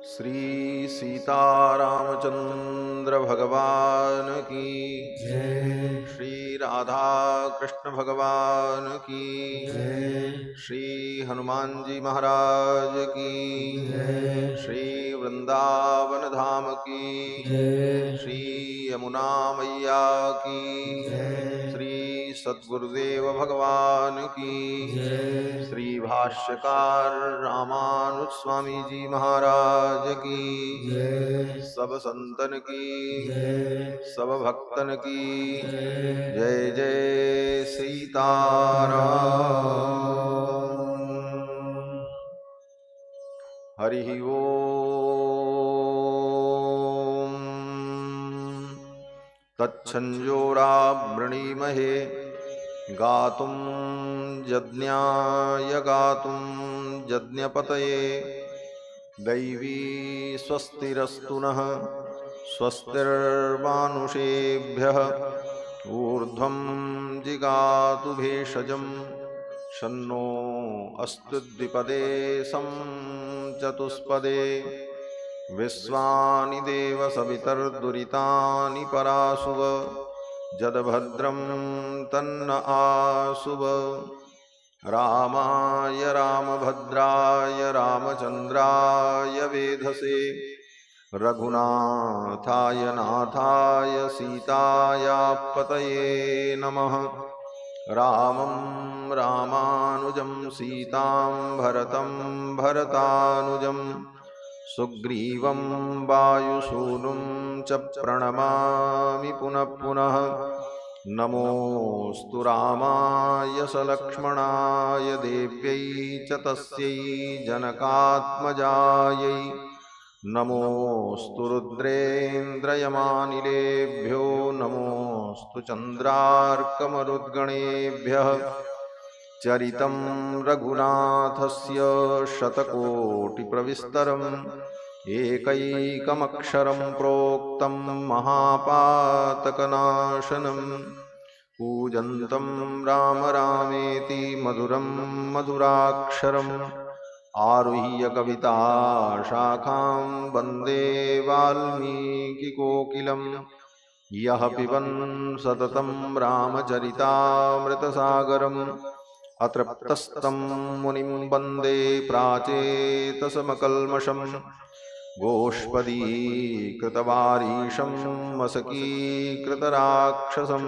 श्री सीतारामचंद्र भगवान की जय। श्री राधा कृष्ण भगवान की जय। श्री हनुमान जी महाराज की जय। श्री वृंदावन धाम की जय। श्री यमुना मैया की जय। श्री सद्गुरुदेव भगवान की जय। श्री भाष्यकार रामानुज स्वामी जी महाराज की जय। सब संतन की जय। सब भक्तन की जय। जय जय सीताराम। हरि ओम तच्छंजोरावृणीमहे गातुं यज्ञाय गातुं यज्ञपतये दैवी स्वस्तिरस्तु नः स्वस्तिर्मानुषेभ्यः ऊर्ध्वं जिगातु भेषजं शन्नो अस्तु द्विपदे सं चतुष्पदे विश्वानि देव सवितर्दुरितानि परासुव जदभद्रं तन्न आसुव रामाय रामभद्राय रामचंद्राय वेधसे रघुनाथाय नाथाय सीतायापतये नमः। रामं रामानुजं सीतां भरतं भरतानुजं सुग्रीवं वायुसूनुं च प्रणमामि पुनः पुनः। नमोऽस्तु रामाय सलक्ष्मणाय देव्यै च तस्यै जनकात्मजायै नमोऽस्तु रुद्रेन्द्रयमानिलेभ्यो नमोऽस्तु चन्द्रार्कमरुद्गणेभ्यः चरितं रघुनाथस्य शतकोटिप्रविस्तरम् एकैकमक्षरं प्रोक्तं महापातकनाशनम् कूजन्तं राम रामेति मधुरं मधुराक्षरम् आरुह्य कविताशाखां वन्दे वाल्मीकिकोकिलम् यः पिबन् सततं रामचरितामृतसागरम् अतृप्तस्तं मुनिं वन्दे प्राचेतसमकल्मषम् गोष्पदीकृतवारीशं मसकीकृतराक्षसं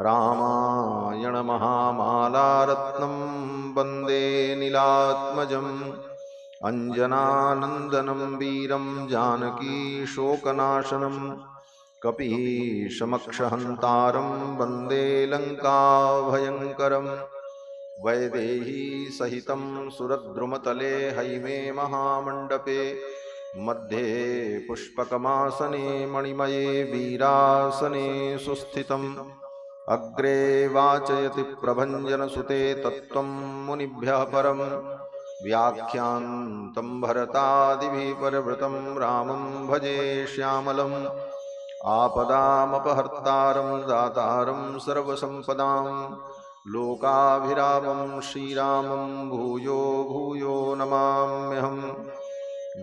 रामायणमहामालारत्नं वन्दे नीलात्मजम् अञ्जनानन्दनं वीरं जानकीशोकनाशनं कपीशमक्षहन्तारं वन्दे लङ्काभयङ्करम् वैदेही सहितं सुरद्रुमतले हैमे महामण्डपे मध्ये पुष्पकमासने मणिमये वीरासने सुस्थितम् अग्रे वाचयति प्रभञ्जनसुते तत्त्वं मुनिभ्यः परम् व्याख्यान्तं भरतादिभिः परिवृतं रामं भजे श्यामलम् आपदामपहर्तारं दातारं सर्वसम्पदां लोकाभिरामं श्रीरामं भूयो भूयो नमाम्यहम्।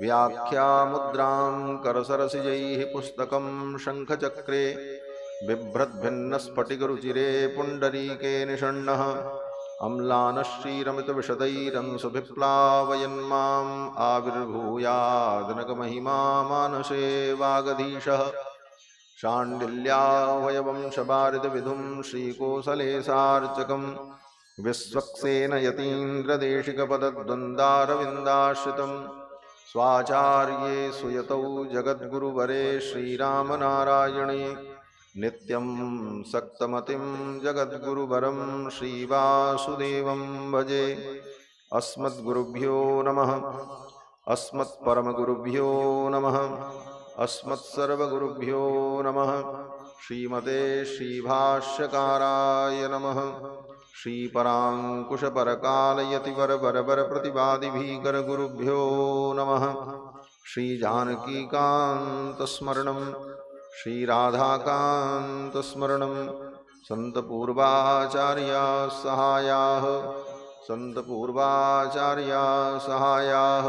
व्याख्यामुद्रां करसरसिजैः पुस्तकं शङ्खचक्रे बिभ्रद्भिन्नस्फटिकरुचिरे पुण्डरीके निषण्णः अम्लानश्रीरमितविशदैरंसुभिप्लावयन्माम् आविर्भूयादनकमहिमा मानसे वागधीशः शाण्डिल्यावयवंशबारिदविधुं श्रीकोसलेशार्चकम् विश्वक्सेन स्वाचार्ये सुयतौ जगद्गुरुवरे श्रीरामनारायणे नित्यं सक्तमतिं जगद्गुरुवरं श्रीवासुदेवं भजे। अस्मद्गुरुभ्यो नमः। अस्मत्परमगुरुभ्यो नमः। अस्मत्सर्वगुरुभ्यो नमः। श्रीमते श्रीभाष्यकाराय नमः। श्रीपराङ्कुशपरकालयतिवरबरबरप्रतिवादिभीकरगुरुभ्यो नमः। श्रीजानकीकान्तस्मरणं श्रीराधाकान्तस्मरणं सन्तपूर्वाचार्याः सहायाः सन्तपूर्वाचार्याः सहायाः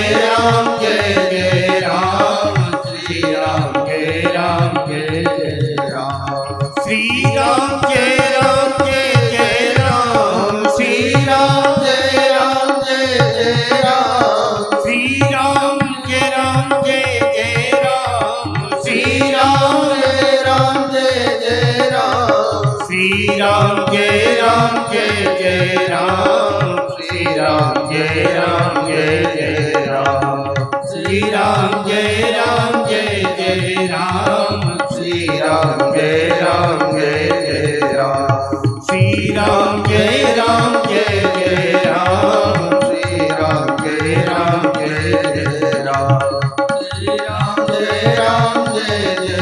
राम जय जय राम श्री राम जय जय राम श्री राम जय जय राम श्री राम जय राम जय जय राम श्री राम जय जय राम श्री राम जय जय राम श्री राम जय जय राम श्री राम जय जय राम श्री राम जय जय राम श्री राम जय जय राम श्री राम जय जय राम श्री राम जय जय राम श्री राम जय जय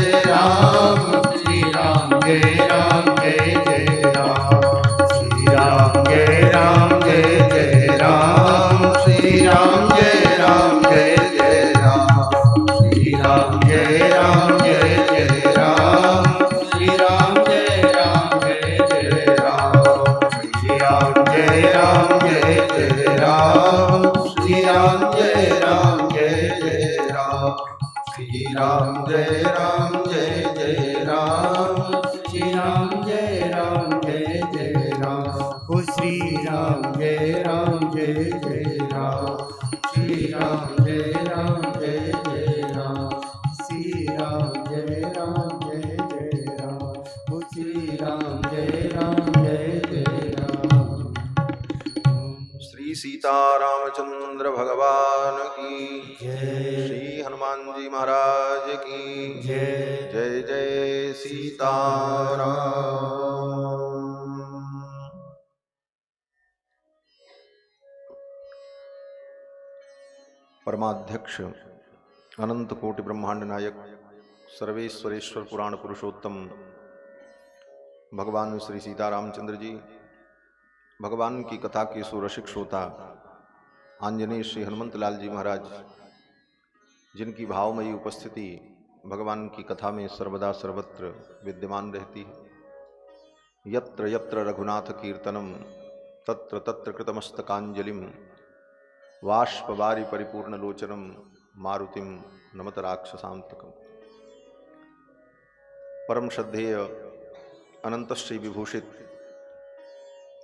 राम श्री राम जय जय राम श्री राम जय जय राम श्री राम जय जय राम श्री राम जय जय राम श्री राम जय जय राम श्री राम जय जय राम श्री राम जय जय राम श्री राम जय जय राम श्री राम जय जय राम ओ श्री राम जय जय राम श्री राम जय जय राम श्री राम जय जय राम ओ श्री राम जय जय राम श्री सीता रामचंद्र भगवान की जय श्री हनुमान जी महाराज की जय जय जय सीताराम। परमाध्यक्ष अनंत कोटि ब्रह्मांड नायक सर्वेश्वरेश्वर पुराण पुरुषोत्तम भगवान श्री सीतारामचंद्र जी, भगवान की कथा के सुरसिक श्रोता आंजनेय श्री हनुमंत लाल जी महाराज, जिनकी भावमयी उपस्थिति भगवान की कथा में सर्वदा सर्वत्र विद्यमान रहती है। यत्र यत्र रघुनाथ कीर्तनम तत्र तत्र कृतमस्तकांजलिम वाष्पवारि परिपूर्ण लोचनम मारुतिम नमत राक्षसांतकम। परम श्रद्धेय अनंत श्री विभूषित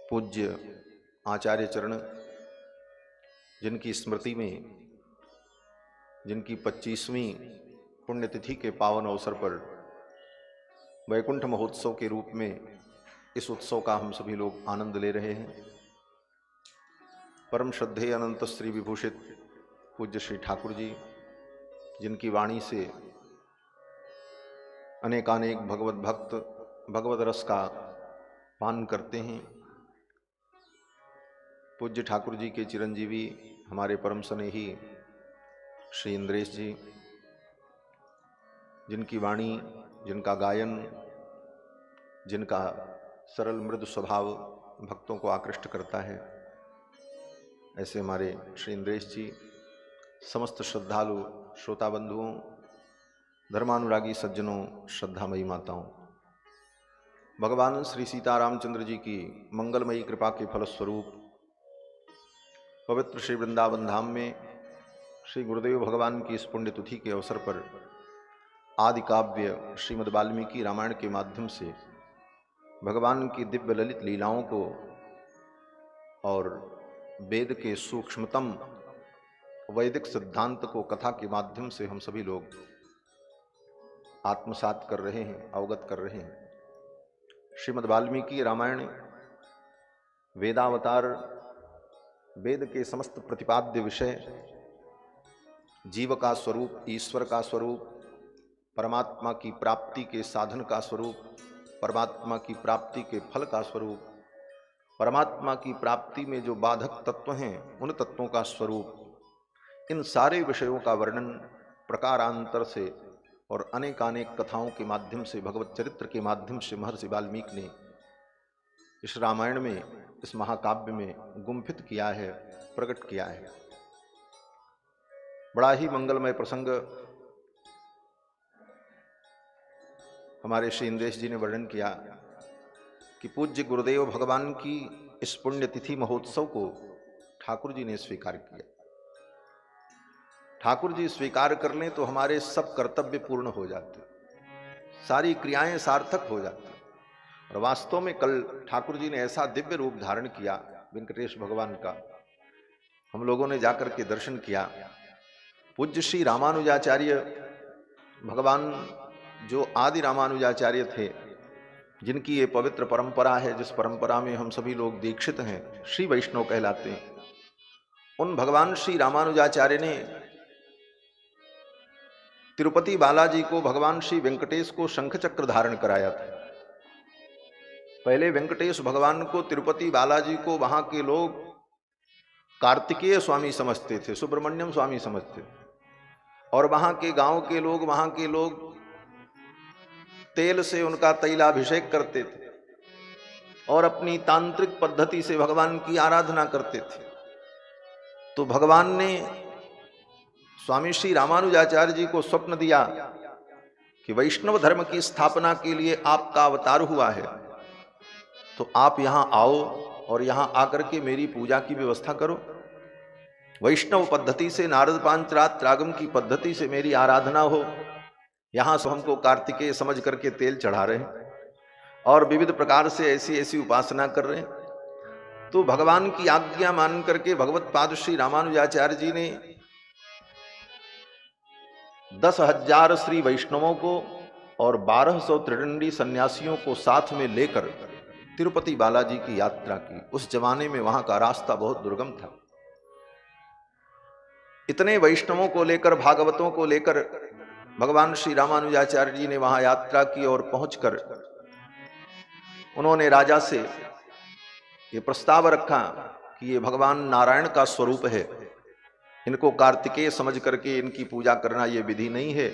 पूज्य आचार्य चरण, जिनकी स्मृति में जिनकी 25वीं पुण्यतिथि के पावन अवसर पर वैकुंठ महोत्सव के रूप में इस उत्सव का हम सभी लोग आनंद ले रहे हैं। परम श्रद्धेय अनंत श्री विभूषित पूज्य श्री ठाकुर जी, जिनकी वाणी से अनेकानेक भगवत भक्त भगवत रस का पान करते हैं। पूज्य ठाकुर जी के चिरंजीवी हमारे परम स्नेही श्री इंद्रेश जी, जिनकी वाणी, जिनका गायन, जिनका सरल मृदु स्वभाव भक्तों को आकृष्ट करता है, ऐसे हमारे श्री इंद्रेश जी, समस्त श्रद्धालु श्रोता बंधुओं, धर्मानुरागी सज्जनों, श्रद्धामयी माताओं, भगवान श्री सीतारामचंद्र जी की मंगलमयी कृपा के फलस्वरूप पवित्र श्री वृंदावन धाम में श्री गुरुदेव भगवान की इस पुण्यतिथि के अवसर पर आदि काव्य श्रीमद् वाल्मीकि रामायण के माध्यम से भगवान की दिव्य ललित लीलाओं को और वेद के सूक्ष्मतम वैदिक सिद्धांत को कथा के माध्यम से हम सभी लोग आत्मसात कर रहे हैं, अवगत कर रहे हैं। श्रीमद् वाल्मीकि रामायण वेदावतार, वेद के समस्त प्रतिपाद्य विषय, जीव का स्वरूप, ईश्वर का स्वरूप, परमात्मा की प्राप्ति के साधन का स्वरूप, परमात्मा की प्राप्ति के फल का स्वरूप, परमात्मा की प्राप्ति में जो बाधक तत्व हैं उन तत्वों का स्वरूप, इन सारे विषयों का वर्णन प्रकारांतर से और अनेकानेक कथाओं के माध्यम से, भगवत चरित्र के माध्यम से महर्षि वाल्मीकि ने इस रामायण में, इस महाकाव्य में गुम्फित किया है, प्रकट किया है। बड़ा ही मंगलमय प्रसंग हमारे श्री इंद्रेश जी ने वर्णन किया कि पूज्य गुरुदेव भगवान की इस पुण्यतिथि महोत्सव को ठाकुर जी ने स्वीकार किया। ठाकुर जी स्वीकार कर लें तो हमारे सब कर्तव्य पूर्ण हो जाते, सारी क्रियाएं सार्थक हो जाती। और वास्तव में कल ठाकुर जी ने ऐसा दिव्य रूप धारण किया वेंकटेश भगवान का, हम लोगों ने जाकर के दर्शन किया। पूज्य श्री रामानुजाचार्य भगवान जो आदि रामानुजाचार्य थे, जिनकी ये पवित्र परंपरा है, जिस परंपरा में हम सभी लोग दीक्षित हैं, श्री वैष्णव कहलाते हैं, उन भगवान श्री रामानुजाचार्य ने तिरुपति बालाजी को, भगवान श्री वेंकटेश को शंख चक्र धारण कराया था। पहले वेंकटेश भगवान को, तिरुपति बालाजी को वहां के लोग कार्तिकेय स्वामी समझते थे, सुब्रमण्यम स्वामी समझते थे, और वहां के गांव के लोग, वहां के लोग तेल से उनका तैलाभिषेक करते थे और अपनी तांत्रिक पद्धति से भगवान की आराधना करते थे। तो भगवान ने स्वामी श्री रामानुजाचार्य जी को स्वप्न दिया कि वैष्णव धर्म की स्थापना के लिए आपका अवतार हुआ है, तो आप यहां आओ और यहां आकर के मेरी पूजा की व्यवस्था करो। वैष्णव पद्धति से, नारद पांचरात्र रागम की पद्धति से मेरी आराधना हो। यहां से हमको कार्तिकेय समझ करके तेल चढ़ा रहे हैं और विविध प्रकार से ऐसी ऐसी उपासना कर रहे हैं। तो भगवान की आज्ञा मान करके भगवत पाद श्री रामानुजाचार्य जी ने 10,000 श्री वैष्णवों को और 1200 त्रिदंडी सन्यासियों को साथ में लेकर तिरुपति बालाजी की यात्रा की। उस जमाने में वहां का रास्ता बहुत दुर्गम था। इतने वैष्णवों को लेकर, भागवतों को लेकर भगवान श्री रामानुजाचार्य जी ने वहां यात्रा की और पहुंचकर उन्होंने राजा से ये प्रस्ताव रखा कि ये भगवान नारायण का स्वरूप है, इनको कार्तिकेय समझ करके इनकी पूजा करना ये विधि नहीं है,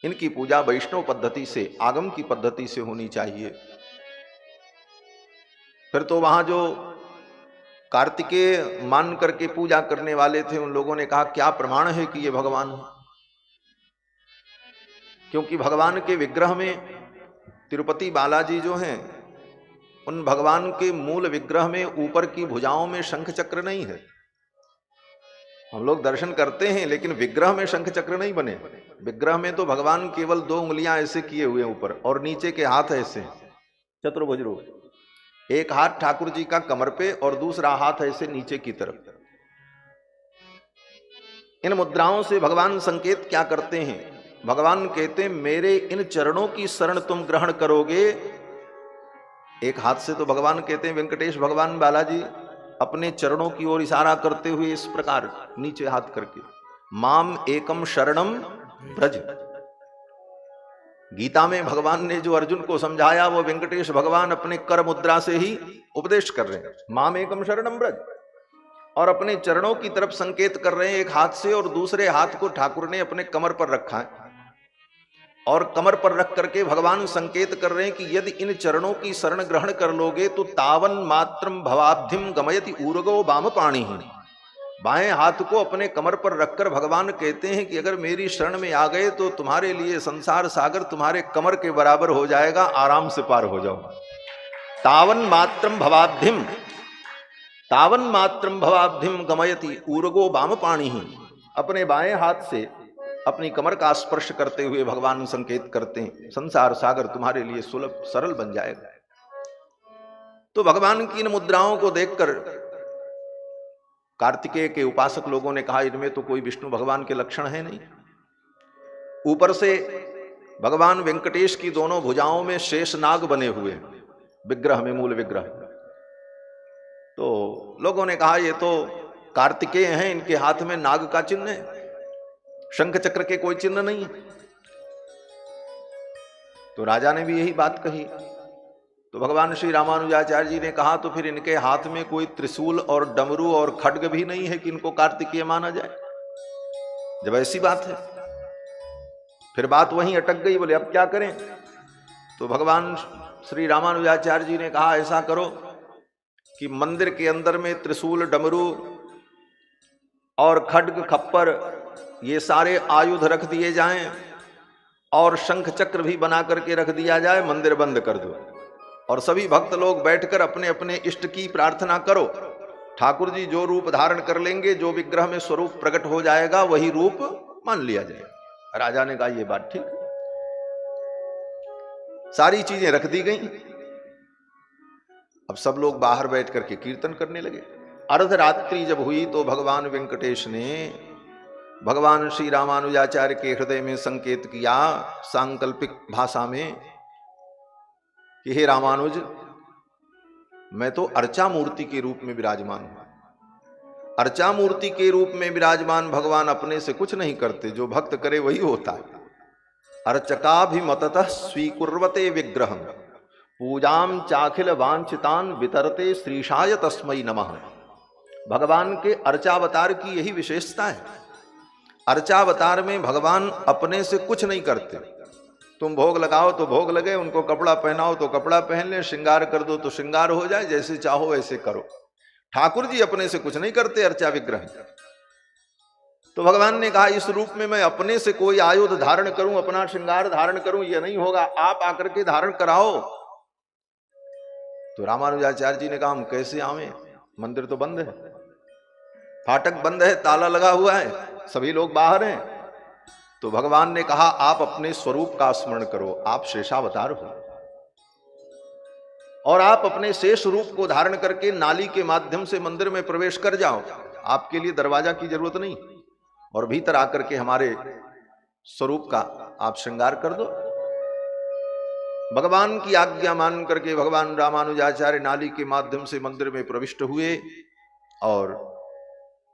इनकी पूजा वैष्णव पद्धति से, आगम की पद्धति से होनी चाहिए। फिर तो वहां जो कार्तिकेय मान करके पूजा करने वाले थे, उन लोगों ने कहा क्या प्रमाण है कि ये भगवान है? क्योंकि भगवान के विग्रह में, तिरुपति बालाजी जो हैं, उन भगवान के मूल विग्रह में ऊपर की भुजाओं में शंख चक्र नहीं है। हम लोग दर्शन करते हैं लेकिन विग्रह में शंख चक्र नहीं बने। विग्रह में तो भगवान केवल 2 उंगलियां ऐसे किए हुए ऊपर और नीचे के हाथ ऐसे चतुर्भुज रूप। एक हाथ ठाकुर जी का कमर पे और दूसरा हाथ ऐसे नीचे की तरफ। इन मुद्राओं से भगवान संकेत क्या करते हैं? भगवान कहते हैं मेरे इन चरणों की शरण तुम ग्रहण करोगे। एक हाथ से तो भगवान कहते हैं, वेंकटेश भगवान बालाजी अपने चरणों की ओर इशारा करते हुए इस प्रकार नीचे हाथ करके, माम एकम शरणम ब्रज। गीता में भगवान ने जो अर्जुन को समझाया वो वेंकटेश भगवान अपने कर मुद्रा से ही उपदेश कर रहे हैं, माम एकम शरणम ब्रज, और अपने चरणों की तरफ संकेत कर रहे हैं एक हाथ से, और दूसरे हाथ को ठाकुर ने अपने कमर पर रखा है और कमर पर रख करके भगवान संकेत कर रहे हैं कि यदि इन चरणों की शरण ग्रहण कर लोगे तो तावन मात्रम भवाब्धिम गमयति ऊर्गो वाम पाणी। बाएं हाथ को अपने कमर पर रखकर भगवान कहते हैं कि अगर मेरी शरण में आ गए तो तुम्हारे लिए संसार सागर तुम्हारे कमर के बराबर हो जाएगा, आराम से पार हो जाओ। तावन मात्रम भवाब्धिम, तावन मात्रम भवाब्धिम गमयति ऊर्गो वाम पाणी। अपने बाएं हाथ से अपनी कमर का स्पर्श करते हुए भगवान संकेत करते हैं संसार सागर तुम्हारे लिए सुलभ सरल बन जाएगा। तो भगवान की इन मुद्राओं को देखकर कार्तिकेय के उपासक लोगों ने कहा इनमें तो कोई विष्णु भगवान के लक्षण है नहीं। ऊपर से भगवान वेंकटेश की दोनों भुजाओं में शेष नाग बने हुए हैं विग्रह में, मूल विग्रह। तो लोगों ने कहा ये तो कार्तिकेय हैं, इनके हाथ में नाग का चिन्ह है, शंख चक्र के कोई चिन्ह नहीं है। तो राजा ने भी यही बात कही। तो भगवान श्री रामानुजाचार्य जी ने कहा तो फिर इनके हाथ में कोई त्रिशूल और डमरू और खड्ग भी नहीं है कि इनको कार्तिकेय माना जाए। जब ऐसी बात है फिर बात वहीं अटक गई। बोले अब क्या करें? तो भगवान श्री रामानुजाचार्य जी ने कहा ऐसा करो कि मंदिर के अंदर में त्रिशूल, डमरू और खड्ग, खप्पर ये सारे आयुध रख दिए जाएं और शंख चक्र भी बना करके रख दिया जाए, मंदिर बंद कर दो और सभी भक्त लोग बैठकर अपने अपने इष्ट की प्रार्थना करो। ठाकुर जी जो रूप धारण कर लेंगे, जो विग्रह में स्वरूप प्रकट हो जाएगा, वही रूप मान लिया जाएगा। राजा ने कहा ये बात ठीक है। सारी चीजें रख दी गई। अब सब लोग बाहर बैठ करके कीर्तन करने लगे। अर्धरात्रि जब हुई तो भगवान वेंकटेश ने भगवान श्री रामानुजाचार्य के हृदय में संकेत किया सांकल्पिक भाषा में कि हे रामानुज, मैं तो अर्चा मूर्ति के रूप में विराजमान हूं। अर्चा मूर्ति के रूप में विराजमान भगवान अपने से कुछ नहीं करते, जो भक्त करे वही होता है। अर्चकाभिमततः स्वीकुर्वते विग्रहम पूजाम चाखिल वांछितान वितरते श्रीशाय तस्मै नमः। भगवान के अर्चावतार की यही विशेषता है। अर्चावतार में भगवान अपने से कुछ नहीं करते। तुम भोग लगाओ तो भोग लगे, उनको कपड़ा पहनाओ तो कपड़ा पहन ले, श्रृंगार कर दो तो श्रृंगार हो जाए, जैसे चाहो वैसे करो। ठाकुर जी अपने से कुछ नहीं करते अर्चा विग्रह। तो भगवान ने कहा इस रूप में मैं अपने से कोई आयुध धारण करूं, अपना श्रृंगार धारण करूं, यह नहीं होगा, आप आकर के धारण कराओ। तो रामानुजाचार्य जी ने कहा हम कैसे आवे, मंदिर तो बंद है, फाटक बंद है, ताला लगा हुआ है, सभी लोग बाहर हैं। तो भगवान ने कहा आप अपने स्वरूप का स्मरण करो, आप शेषावतार हो और आप अपने शेष रूप को धारण करके नाली के माध्यम से मंदिर में प्रवेश कर जाओ। आपके लिए दरवाजा की जरूरत नहीं, और भीतर आकर के हमारे स्वरूप का आप श्रृंगार कर दो। भगवान की आज्ञा मान करके भगवान रामानुजाचार्य नाली के माध्यम से मंदिर में प्रविष्ट हुए और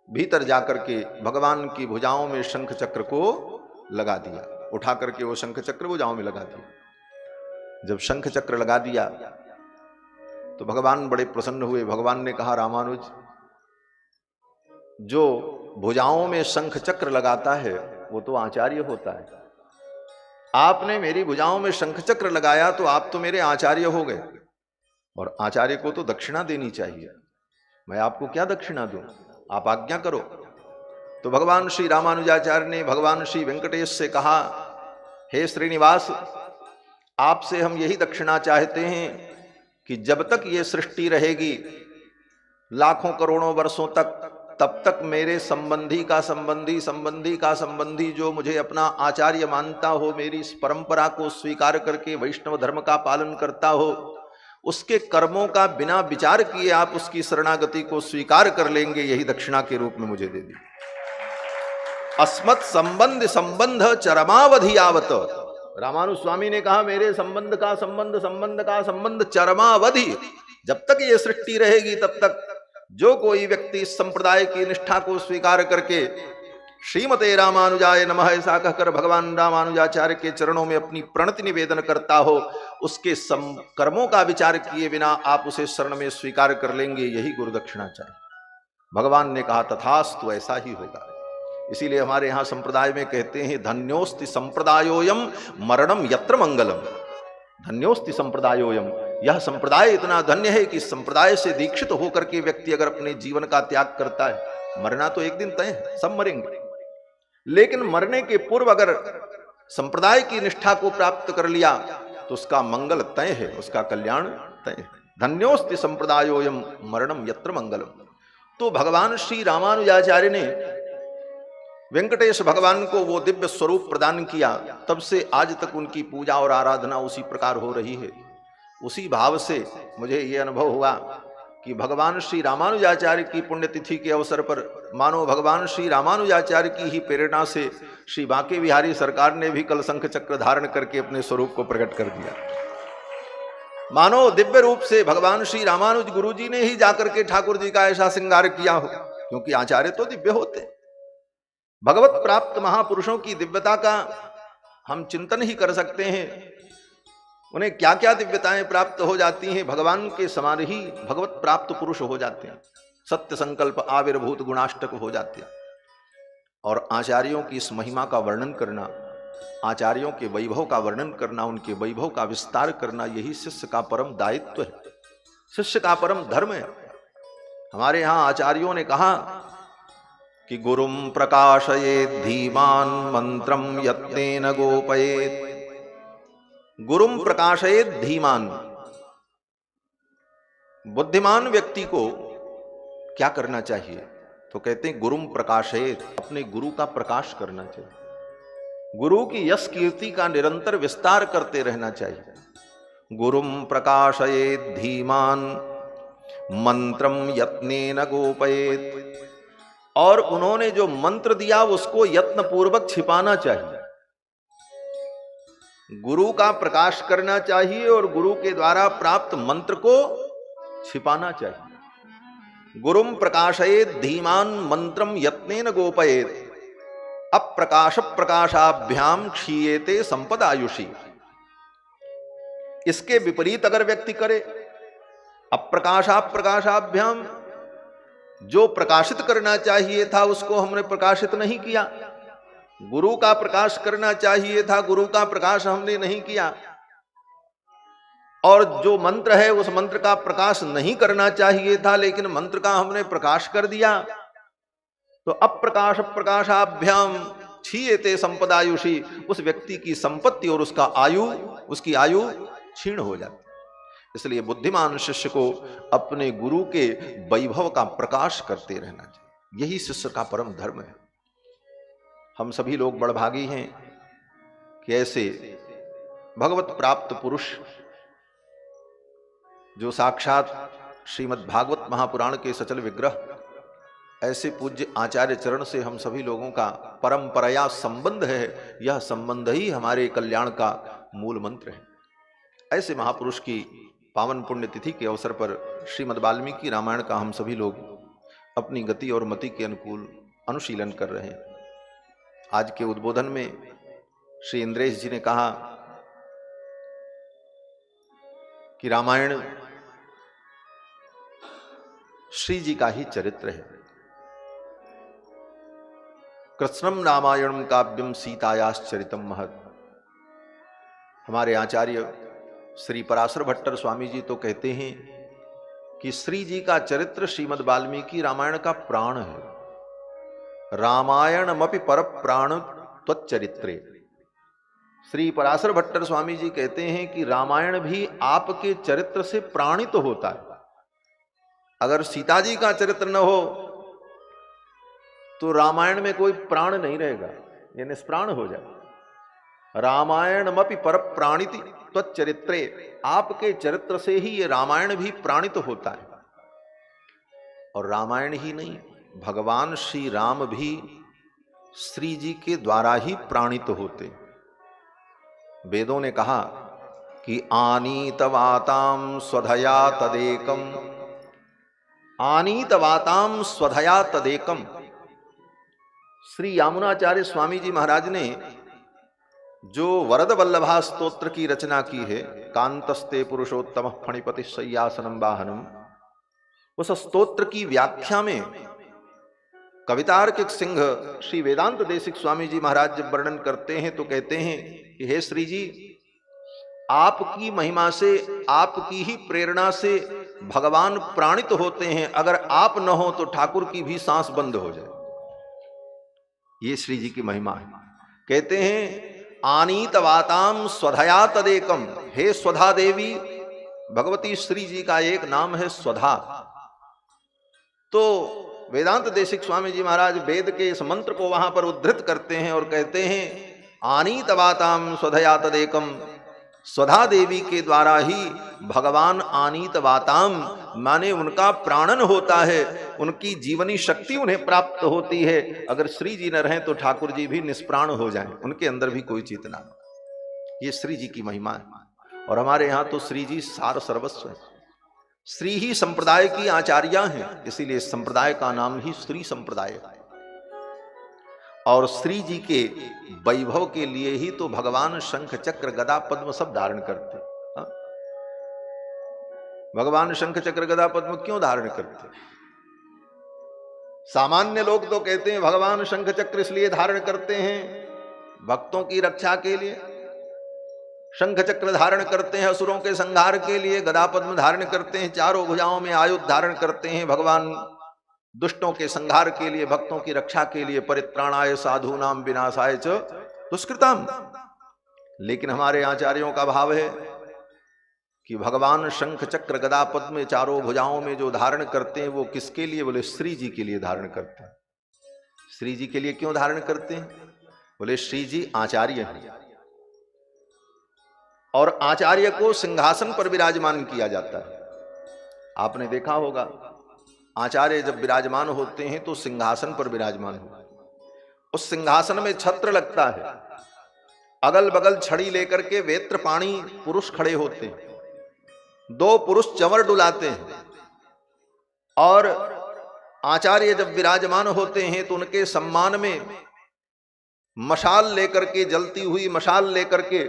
भीतर जाकर के भगवान की भुजाओं में शंख चक्र को लगा दिया। उठा करके वो शंख चक्र भुजाओं में लगा दिया। जब शंख चक्र लगा दिया तो भगवान बड़े प्रसन्न हुए। भगवान ने कहा रामानुज, जो भुजाओं में शंख चक्र लगाता है वो तो आचार्य होता है। आपने मेरी भुजाओं में शंख चक्र लगाया तो आप तो मेरे आचार्य हो गए, और आचार्य को तो दक्षिणा देनी चाहिए। मैं आपको क्या दक्षिणा दूं, आप आज्ञा करो। तो भगवान श्री रामानुजाचार्य ने भगवान श्री वेंकटेश से कहा, हे श्रीनिवास, आपसे हम यही दक्षिणा चाहते हैं कि जब तक ये सृष्टि रहेगी, लाखों करोड़ों वर्षों तक, तब तक मेरे संबंधी का संबंधी, संबंधी का संबंधी जो मुझे अपना आचार्य मानता हो, मेरी इस परंपरा को स्वीकार करके वैष्णव धर्म का पालन करता हो, उसके कर्मों का बिना विचार किए आप उसकी शरणागति को स्वीकार कर लेंगे, यही दक्षिणा के रूप में मुझे दे दी। अस्मत् संबंध संबंध चरमावधि आवत। रामानुज स्वामी ने कहा मेरे संबंध का संबंध, संबंध का संबंध चरमावधि, जब तक ये सृष्टि रहेगी तब तक जो कोई व्यक्ति इस संप्रदाय की निष्ठा को स्वीकार करके श्रीमते रामानुजाय नमः ऐसा कहकर भगवान रामानुजाचार्य के चरणों में अपनी प्रणति निवेदन करता हो, उसके कर्मों का विचार किए बिना आप उसे शरण में स्वीकार कर लेंगे, यही गुरु दक्षिणा चाहिए। भगवान ने कहा तथास्तु, ऐसा ही होगा। इसीलिए हमारे यहाँ संप्रदाय में कहते हैं धन्योस्ति संप्रदायोयम मरणम यत्र मंगलम। धन्योस्ति संप्रदायोयम, यह संप्रदाय इतना धन्य है कि संप्रदाय से दीक्षित होकर के व्यक्ति अगर अपने जीवन का त्याग करता है, मरना तो एक दिन तय है, सब मरेंगे, लेकिन मरने के पूर्व अगर संप्रदाय की निष्ठा को प्राप्त कर लिया तो उसका मंगल तय है, उसका कल्याण तय है। धन्योस्ति संप्रदायोयम मरणम यत्र मंगलम। तो भगवान श्री रामानुजाचार्य ने वेंकटेश भगवान को वो दिव्य स्वरूप प्रदान किया, तब से आज तक उनकी पूजा और आराधना उसी प्रकार हो रही है। उसी भाव से मुझे ये अनुभव हुआ कि भगवान श्री रामानुजाचार्य की पुण्यतिथि के अवसर पर मानो भगवान श्री रामानुजाचार्य की ही प्रेरणा से श्री बांके बिहारी सरकार ने भी कल शंख चक्र धारण करके अपने स्वरूप को प्रकट कर दिया। मानो दिव्य रूप से भगवान श्री रामानुज गुरु जी ने ही जाकर के ठाकुर जी का ऐसा श्रृंगार किया हो, क्योंकि आचार्य तो दिव्य होते। भगवत प्राप्त महापुरुषों की दिव्यता का हम चिंतन ही कर सकते हैं, उन्हें क्या क्या दिव्यताएं प्राप्त हो जाती हैं, भगवान के समान ही भगवत प्राप्त पुरुष हो जाते हैं, सत्य संकल्प आविर्भूत गुणाष्टक हो जाते हैं। और आचार्यों की इस महिमा का वर्णन करना, आचार्यों के वैभव का वर्णन करना, उनके वैभव का विस्तार करना, यही शिष्य का परम दायित्व है, शिष्य का परम धर्म है। हमारे यहाँ आचार्यों ने कहा कि गुरुम प्रकाशयेत् धीमान मंत्रम यत्नेन गोपयेत्। गुरुम प्रकाशयेत् धीमान, बुद्धिमान व्यक्ति को क्या करना चाहिए? तो कहते हैं गुरुम प्रकाशयेत, अपने गुरु का प्रकाश करना चाहिए, गुरु की यश कीर्ति का निरंतर विस्तार करते रहना चाहिए। गुरुम प्रकाशयेत धीमान मंत्रम यत्नेन गोपयेत, और उन्होंने जो मंत्र दिया उसको यत्न पूर्वक छिपाना चाहिए। गुरु का प्रकाश करना चाहिए और गुरु के द्वारा प्राप्त मंत्र को छिपाना चाहिए। गुरुम प्रकाशयेत धीमान मंत्रम यत्नेन गोपयेत, अप्रकाश प्रकाशाभ्याम क्षीयेते संपदायुषी। इसके विपरीत अगर व्यक्ति करे, अप्रकाशाभ्याम, जो प्रकाशित करना चाहिए था उसको हमने प्रकाशित नहीं किया, गुरु का प्रकाश करना चाहिए था, गुरु का प्रकाश हमने नहीं किया, और जो मंत्र है उस मंत्र का प्रकाश नहीं करना चाहिए था लेकिन मंत्र का हमने प्रकाश कर दिया, तो अप्रकाश प्रकाशाभ्याम क्षीयते संपदायुषी, उस व्यक्ति की संपत्ति और उसका आयु, उसकी आयु क्षीण हो जाती। इसलिए बुद्धिमान शिष्य को अपने गुरु के वैभव का प्रकाश करते रहना चाहिए। यही शिष्य का परम धर्म है। हम सभी लोग बड़भागी हैं कि ऐसे भगवत प्राप्त पुरुष जो साक्षात श्रीमद् भागवत महापुराण के सचल विग्रह, ऐसे पूज्य आचार्य चरण से हम सभी लोगों का परंपराया संबंध है। यह संबंध ही हमारे कल्याण का मूल मंत्र है। ऐसे महापुरुष की पावन पुण्यतिथि के अवसर पर श्रीमद् वाल्मीकि रामायण का हम सभी लोग अपनी गति और मति के अनुकूल अनुशीलन कर रहे हैं। आज के उद्बोधन में श्री इंद्रेश जी ने कहा कि रामायण श्री जी का ही चरित्र है। कृष्णम रामायणम काव्यम सीतायाश्चरितम महत्। हमारे आचार्य श्री पराशर भट्टर स्वामी जी तो कहते हैं कि श्री जी का चरित्र श्रीमद् वाल्मीकि रामायण का प्राण है। रामायणमपि पर प्राण त्वच्चरित्रे। श्री पराशर भट्टर स्वामी जी कहते हैं कि रामायण भी आपके चरित्र से प्राणित होता है। अगर सीता जी का चरित्र न हो तो रामायण में कोई प्राण नहीं रहेगा, ये निष्प्राण हो जाए। रामायणमपि पर प्राणिति त्वच्चरित्रे, आपके चरित्र से ही ये रामायण भी प्राणित होता है। और रामायण ही नहीं, भगवान श्री राम भी श्री जी के द्वारा ही प्राणित होते। वेदों ने कहा कि आनीतवाताम स्वधया तदेकम, आनीतवाताम स्वधया तदेकम। श्री यामुनाचार्य स्वामी जी महाराज ने जो वरद वल्लभा स्तोत्र की रचना की है, कांतस्ते पुरुषोत्तम फणिपति शय्यासनम वाहनम, उस स्तोत्र की व्याख्या में कवितार्किक सिंह श्री वेदांत देशिक स्वामी जी महाराज जब वर्णन करते हैं तो कहते हैं कि हे श्री जी, आपकी महिमा से, आपकी ही प्रेरणा से भगवान प्राणित होते हैं। अगर आप न हो तो ठाकुर की भी सांस बंद हो जाए। ये श्री जी की महिमा है। कहते हैं आनीतवाताम स्वधया तदेकम, हे स्वधा देवी, भगवती श्री जी का एक नाम है स्वधा। तो वेदांत देशिक स्वामी जी महाराज वेद के इस मंत्र को वहां पर उद्धृत करते हैं और कहते हैं आनीतवाताम स्वधया तदेकम, स्वधा देवी के द्वारा ही भगवान आनीतवाताम माने उनका प्राणन होता है, उनकी जीवनी शक्ति उन्हें प्राप्त होती है। अगर श्री जी न रहें तो ठाकुर जी भी निष्प्राण हो जाएं, उनके अंदर भी कोई चेतना। ये श्री जी की महिमा है। और हमारे यहाँ तो श्री जी सार सर्वस्व है। श्री ही संप्रदाय की आचार्या हैं, इसीलिए संप्रदाय का नाम ही श्री संप्रदाय है। और श्री जी के वैभव के लिए ही तो भगवान शंख चक्र गदा पद्म सब धारण करते। भगवान शंख चक्र गदा पद्म क्यों धारण करते? सामान्य लोग तो कहते हैं भगवान शंख चक्र इसलिए धारण करते हैं भक्तों की रक्षा के लिए, शंख चक्र धारण करते हैं असुरों के संहार के लिए, गदा पद्म धारण करते हैं, चारों भुजाओं में आयुध धारण करते हैं भगवान दुष्टों के संहार के लिए, भक्तों की रक्षा के लिए, परित्राणाय साधूनाम विनाशाय च दुष्कृताम। लेकिन हमारे आचार्यों का भाव है कि भगवान शंख चक्र गदा पद्म चारों भुजाओं में जो धारण करते हैं वो किसके लिए? बोले श्री जी के लिए धारण करते हैं। श्री जी के लिए क्यों धारण करते हैं? बोले श्री जी आचार्य हैं और आचार्य को सिंहासन पर विराजमान किया जाता है। आपने देखा होगा आचार्य जब विराजमान होते हैं तो सिंहासन पर विराजमान हो, उस सिंहासन में छत्र लगता है, अगल बगल छड़ी लेकर के वेत्रपाणी पुरुष खड़े होते हैं, 2 पुरुष चंवर डुलाते हैं और आचार्य जब विराजमान होते हैं तो उनके सम्मान में मशाल लेकर के, जलती हुई मशाल लेकर के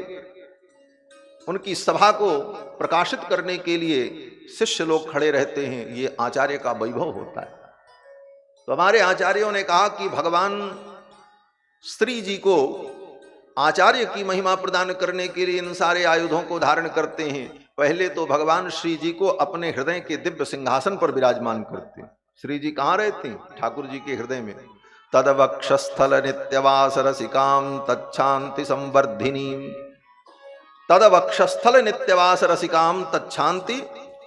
उनकी सभा को प्रकाशित करने के लिए शिष्य लोग खड़े रहते हैं। ये आचार्य का वैभव होता है। तो हमारे आचार्यों ने कहा कि भगवान श्री जी को आचार्य की महिमा प्रदान करने के लिए इन सारे आयुधों को धारण करते हैं। पहले तो भगवान श्री जी को अपने हृदय के दिव्य सिंहासन पर विराजमान करते हैं। श्री जी कहाँ रहते हैं? ठाकुर जी के हृदय में। तद वक्षस्थल नित्यवास रसिकाम तच्छांति संवर्धिनी, तद वक्षस्थल नित्यवास रसिकाम तच्छांति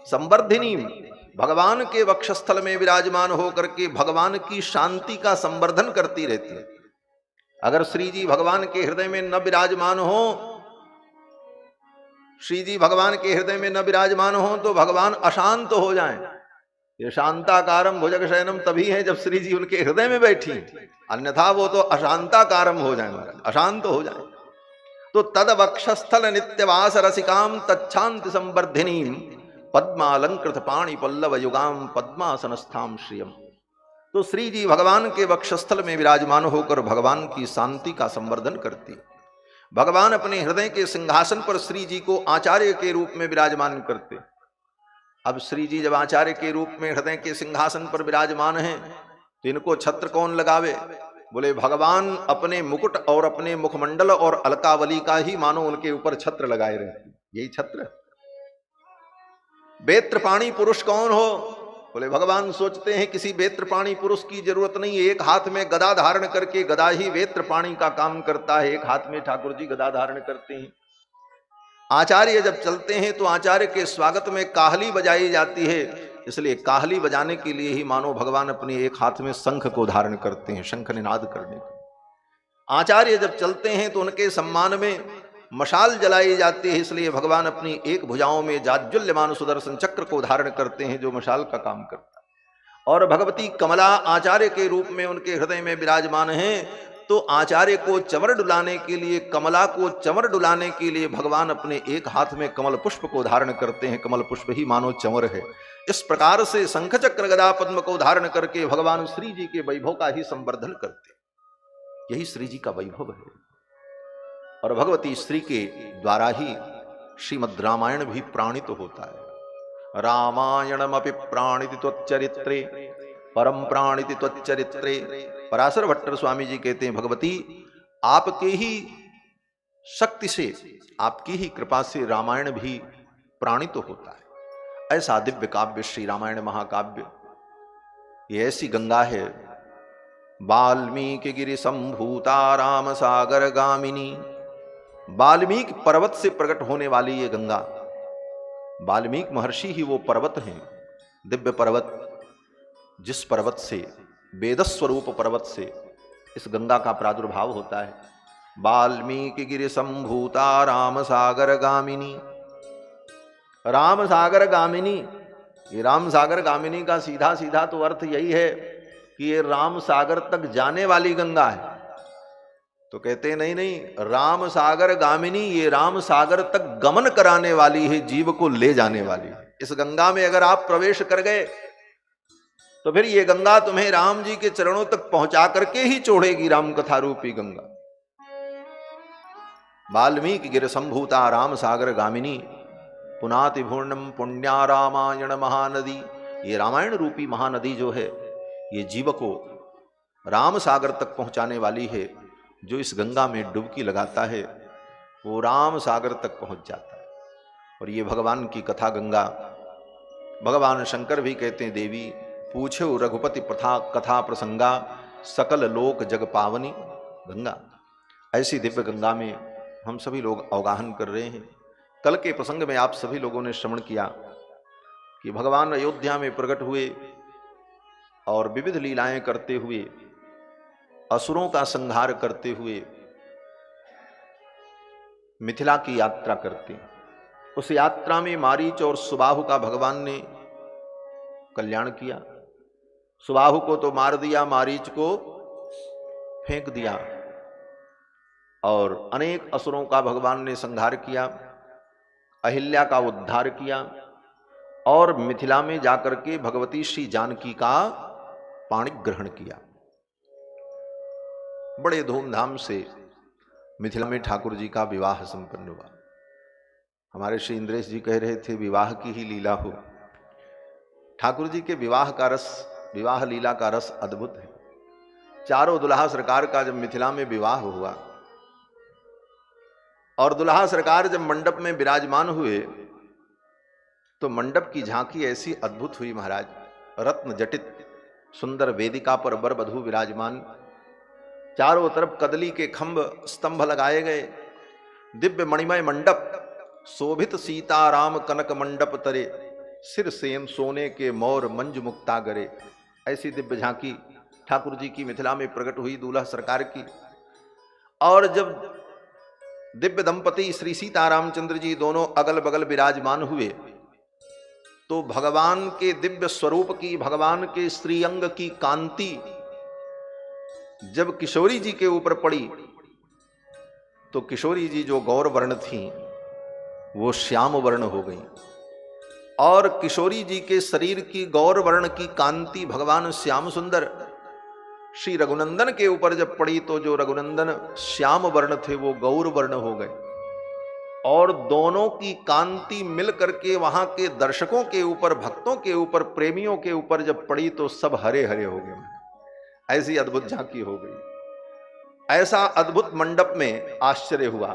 संवर्धिनी। भगवान के वक्षस्थल में विराजमान होकर के भगवान की शांति का संवर्धन करती रहती है। अगर श्री जी भगवान के हृदय में न विराजमान हो, श्री जी भगवान के हृदय में न विराजमान हो तो भगवान अशांत हो जाएं। ये शांताकारम भुजग शयनम तभी है जब श्री जी उनके हृदय में बैठी, अन्यथा वो तो अशांताकारम हो जाए, अशांत हो जाए। तो तद वक्षस्थल नित्यवास रसिकाम तच्छांति संवर्धिनी पद्मालंकृत पाणि पल्लव युगाम पद्मासनस्थाम श्रियम। तो श्री जी भगवान के वक्षस्थल में विराजमान होकर भगवान की शांति का संवर्धन करती। भगवान अपने हृदय के सिंहासन पर श्री जी को आचार्य के रूप में विराजमान करते। अब श्री जी जब आचार्य के रूप में हृदय के सिंहासन पर विराजमान हैं तो इनको छत्र कौन लगावे? बोले भगवान अपने मुकुट और अपने मुखमंडल और अलकावली का ही मानो उनके ऊपर छत्र लगाए रहते। यही छत्र। वेत्रपाणी पुरुष कौन हो? बोले भगवान सोचते हैं किसी वेत्रपाणी पुरुष की जरूरत नहीं है। एक हाथ में गदा धारण करके, गदा ही वेत्रपाणी का काम करता है। एक हाथ में ठाकुर जी गदा धारण करते हैं। आचार्य जब चलते हैं तो आचार्य के स्वागत में काहली बजाई जाती है, इसलिए काहली बजाने के लिए ही मानो भगवान अपने एक हाथ में शंख को धारण करते हैं, शंख निनाद करने को। आचार्य जब चलते हैं तो उनके सम्मान में मशाल जलाई जाती है, इसलिए भगवान अपनी एक भुजाओं में जाज्वल्यमान सुदर्शन चक्र को धारण करते हैं जो मशाल का काम करता है। और भगवती कमला आचार्य के रूप में उनके हृदय में विराजमान हैं। तो आचार्य को चंवर डुलाने के लिए, कमला को चंवर डुलाने के लिए भगवान अपने एक हाथ में कमल पुष्प को धारण करते हैं। कमल पुष्प ही मानो चंवर है। इस प्रकार से शंख चक्र गदा पद्म को धारण करके भगवान श्री जी के वैभव का ही संवर्धन करते। यही श्री जी का वैभव है। और भगवती श्री के द्वारा ही श्रीमद् रामायण भी प्राणित होता है। रामायणमपि प्राणिति त्वच्चरित्रे परम प्राणिति त्वच्चरित्रे। पराशर भट्टर स्वामी जी कहते हैं भगवती आपके ही शक्ति से, आपकी ही कृपा से रामायण भी प्राणित होता है। ऐसा दिव्य काव्य श्री रामायण महाकाव्य। ये ऐसी गंगा है, वाल्मीकि गिरि संभूता राम सागर गामिनी। वाल्मीकि पर्वत से प्रकट होने वाली ये गंगा। वाल्मीकि महर्षि ही वो पर्वत हैं, दिव्य पर्वत, जिस पर्वत से, वेदस्वरूप पर्वत से इस गंगा का प्रादुर्भाव होता है। वाल्मीकि गिरि संभूता राम सागर गामिनी। राम सागर गामिनी, ये राम सागर गामिनी का सीधा सीधा तो अर्थ यही है कि ये राम सागर तक जाने वाली गंगा है। तो कहते नहीं नहीं, राम सागर गामिनी, ये राम सागर तक गमन कराने वाली है, जीव को ले जाने वाली है। इस गंगा में अगर आप प्रवेश कर गए तो फिर ये गंगा तुम्हें राम जी के चरणों तक पहुंचा करके ही छोड़ेगी, राम कथा रूपी गंगा। वाल्मीकि गिरि संभूता राम सागर गामिनी पुनाति पूर्णम पुण्या रामायण महानदी। ये रामायण रूपी महानदी जो है ये जीव को राम सागर तक पहुंचाने वाली है। जो इस गंगा में डुबकी लगाता है वो राम सागर तक पहुंच जाता है। और ये भगवान की कथा गंगा, भगवान शंकर भी कहते हैं देवी पूछो रघुपति प्रथा कथा प्रसंगा सकल लोक जग पावनी गंगा। ऐसी दिव्य गंगा में हम सभी लोग अवगाहन कर रहे हैं कल के प्रसंग में आप सभी लोगों ने श्रवण किया कि भगवान अयोध्या में प्रकट हुए और विविध लीलाएं करते हुए, असुरों का संहार करते हुए मिथिला की यात्रा करते। उस यात्रा में मारीच और सुबाहु का भगवान ने कल्याण किया। सुबाहु को तो मार दिया, मारीच को फेंक दिया और अनेक असुरों का भगवान ने संहार किया। अहिल्या का उद्धार किया और मिथिला में जाकर के भगवती श्री जानकी का पाणि ग्रहण किया। बड़े धूमधाम से मिथिला में ठाकुर जी का विवाह संपन्न हुआ। हमारे श्री इंद्रेश जी कह रहे थे विवाह की ही लीला हो। ठाकुर जी के विवाह का रस, विवाह लीला का रस अद्भुत है। चारों दुल्हा सरकार का जब मिथिला में विवाह हुआ और दुल्हा सरकार जब मंडप में विराजमान हुए तो मंडप की झांकी ऐसी अद्भुत हुई महाराज। रत्न जटित सुंदर वेदिका पर वर वधू विराजमान, चारों तरफ कदली के खंभ स्तंभ लगाए गए, दिव्य मणिमय मंडप शोभित सीताराम कनक मंडप तरे, सिर सेम सोने के मोर मंजु मुक्ता गरे। ऐसी दिव्य झांकी ठाकुर जी की मिथिला में प्रकट हुई दूल्हा सरकार की। और जब दिव्य दंपति श्री सीतारामचंद्र जी दोनों अगल बगल विराजमान हुए तो भगवान के दिव्य स्वरूप की, भगवान के श्रीअंग की कांति जब किशोरी जी के ऊपर पड़ी तो किशोरी जी जो गौर वर्ण थी वो श्याम वर्ण हो गई और किशोरी जी के शरीर की गौर वर्ण की कांति भगवान श्याम सुंदर श्री रघुनंदन के ऊपर जब पड़ी तो जो रघुनंदन श्याम वर्ण थे वो गौर वर्ण हो गए और दोनों की कांति मिल करके वहां के दर्शकों के ऊपर, भक्तों के ऊपर, प्रेमियों के ऊपर जब पड़ी तो सब हरे हरे हो गए। ऐसी अद्भुत झांकी हो गई। ऐसा अद्भुत मंडप में आश्चर्य हुआ।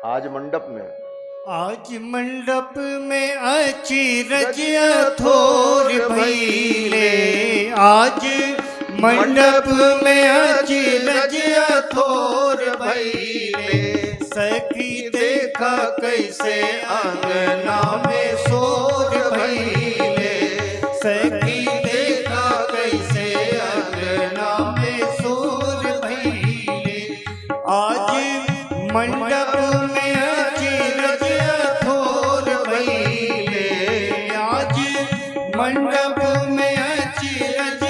आज मंडप में अचरज थोर भइले, आज मंडप में अचरज थोर भइले। सखी देखा कैसे अंगना में शोर भइले, सखी देखा कैसे अंगना में शोर भइले। आज मंडप में अचरज थोर भइले, आज मंडप में अचरज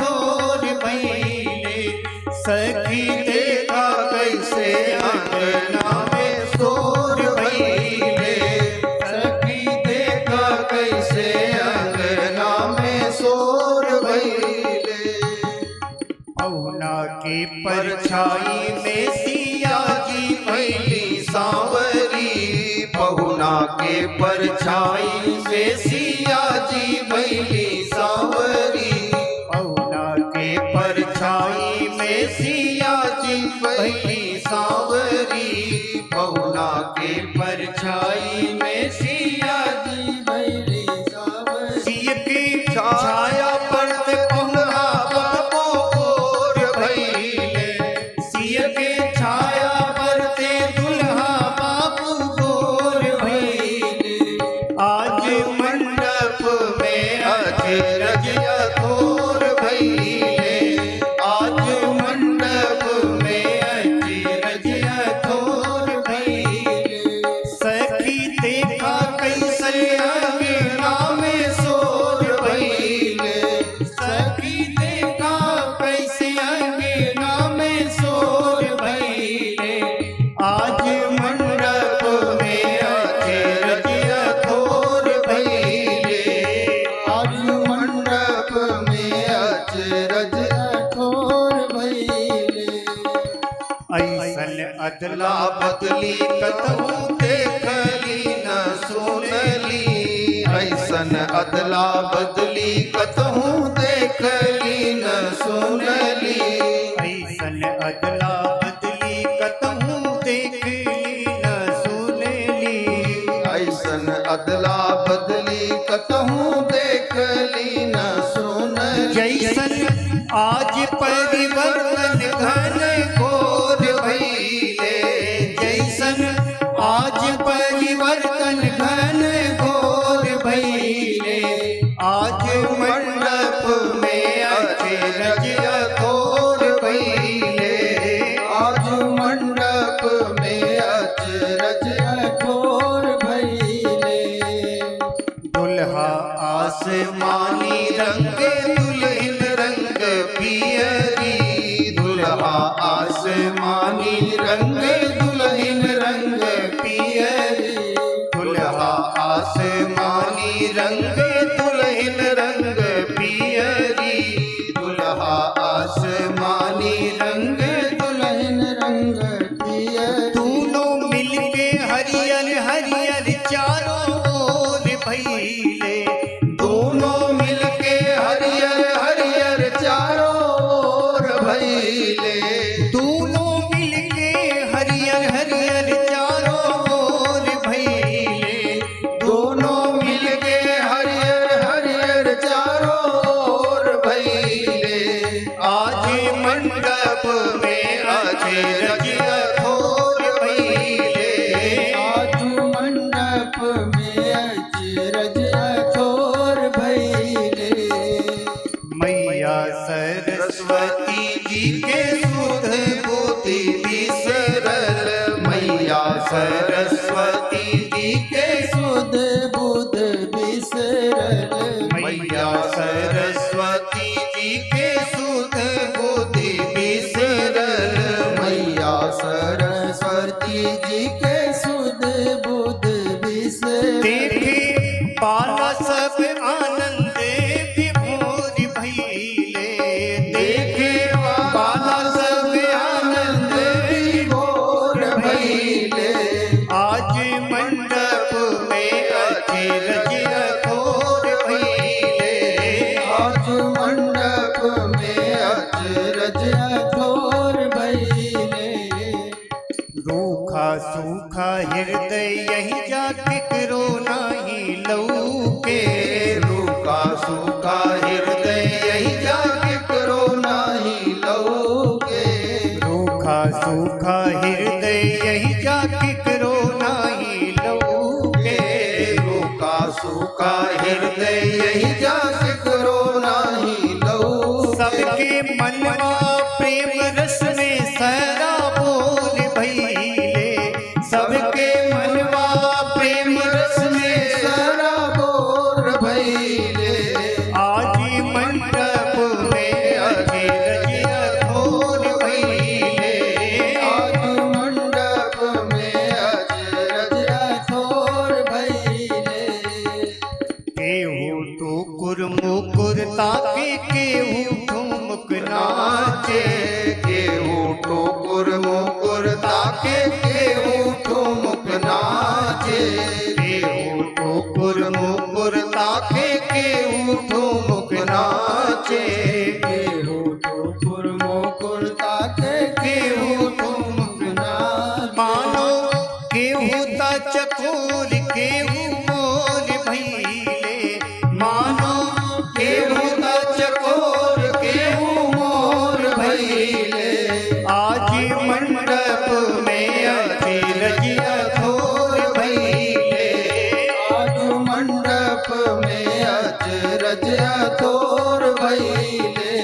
थोर भइले। सखी देखा कैसे अंगना में शोर भइले, सखी देखा कैसे अंगना में शोर भइले। पहुना के परछाई में सिया जी भइली सांवरी, पहुना के परछाई से सिया जी भइली सांवरी। पहुना के परछाई में सिया जी भइली सांवरी, पहुना के परछाई में सिया जी भइली सांवरी। सिय की छाया पड़ते पहुना बापो गोर भइले, सिय के छाया पड़ते दुल्हा बापू गोर भइले। आज मंडप में अचरज थोर भइले, आज मंडप में अचरज थोर भइले। सखी देखा कैसे अंगना में शोर भइले, सखी देखा कैसे अंगना में शोर भइले। आज मंडप में अचरज थोर भइले, आज मंडप में अचरज थोर भइले। ऐसन अदला बदली कतहु देखली न सुनली, ऐसन अदला बदली कतहु देखली न सुनली। ऐसन अदला बदली कतहु देखली न सुनली, ऐसन अदला बदली कतहु देखली न सुनली। जैसन आज परिवर्तन घन घोर भइले, जैसन आज आज मंडप में अचरज अघोर भइले। दुल्हा आसमानी रंग दुल्हन रंग पियरी, दुल्हा आसमानी रंग दुल्हन रंग पियरी, दुल्हा आसमानी रंग दुल्हन रंग पियरी, दुल्हा आसमानी रंग दुल्हन रंग पियरी। दोनों मिलके हरियर हरियर चारों ओर भइले। दोनों मिलके हरियर हरियर चारों ओर भइले। दोनों मिलके हरियर हरियर चारों ओर भइले। दोनों मिलके हरियर हरियर चारों ओर भइले। आज मंडप में अचरज अघोर भइले। आज मंडप में अचरज अघोर भइले। मैया सरस्वती जी के सुध बुद्धि बिसरल, मैया सरस्वती जी के सुध बुध बिसरल, मैया सरस्वती जी के सुध बुद्धि बिसरल, मैया सरस्वती जी के सुध बुध बिसरल। देखे बाला सब आनंद विभोर भइले। देखे बाला सब आनंद विभोर भइले। आज मंडप में अचरज अघोर भइले। आज मंडप में अचरज अघोर भइले। रूखा सूखा हृदय यही जा केकरो नाही लौके। रूखा सूखा हृदय यही जाके करो नाही लौके। रूखा सूखा हृदय यही जा केकरो नाही लौके। रूखा सूखा हृदय यही जाके करो नाही लौके। सबके मनवा प्रेम रस में सराबोर भइले। सबके मनवा प्रेम रस में सराबोर भइले। आज मंडप में अचरज अघोर भइले। आज मंडप में अचरज अघोर भइले। केहू टुकुर मुकुर ताके केहू ठुमक नाचे। केहू टुकुर मुकुर ताके केहू ठुमक नाचे। केहू टुकुर मुकुर ताके केहू ठुमक नाचे। केहू टुकुर मुकुर ताके केहू ठुमक नाचे। मानो केहू ता चकोर केहू मोर भइले। मानो केहू ता चकोर केहू मोर भइले। आज मंडप में अचरज अघोर भइले। आज मंडप में अचरज अघोर भइले।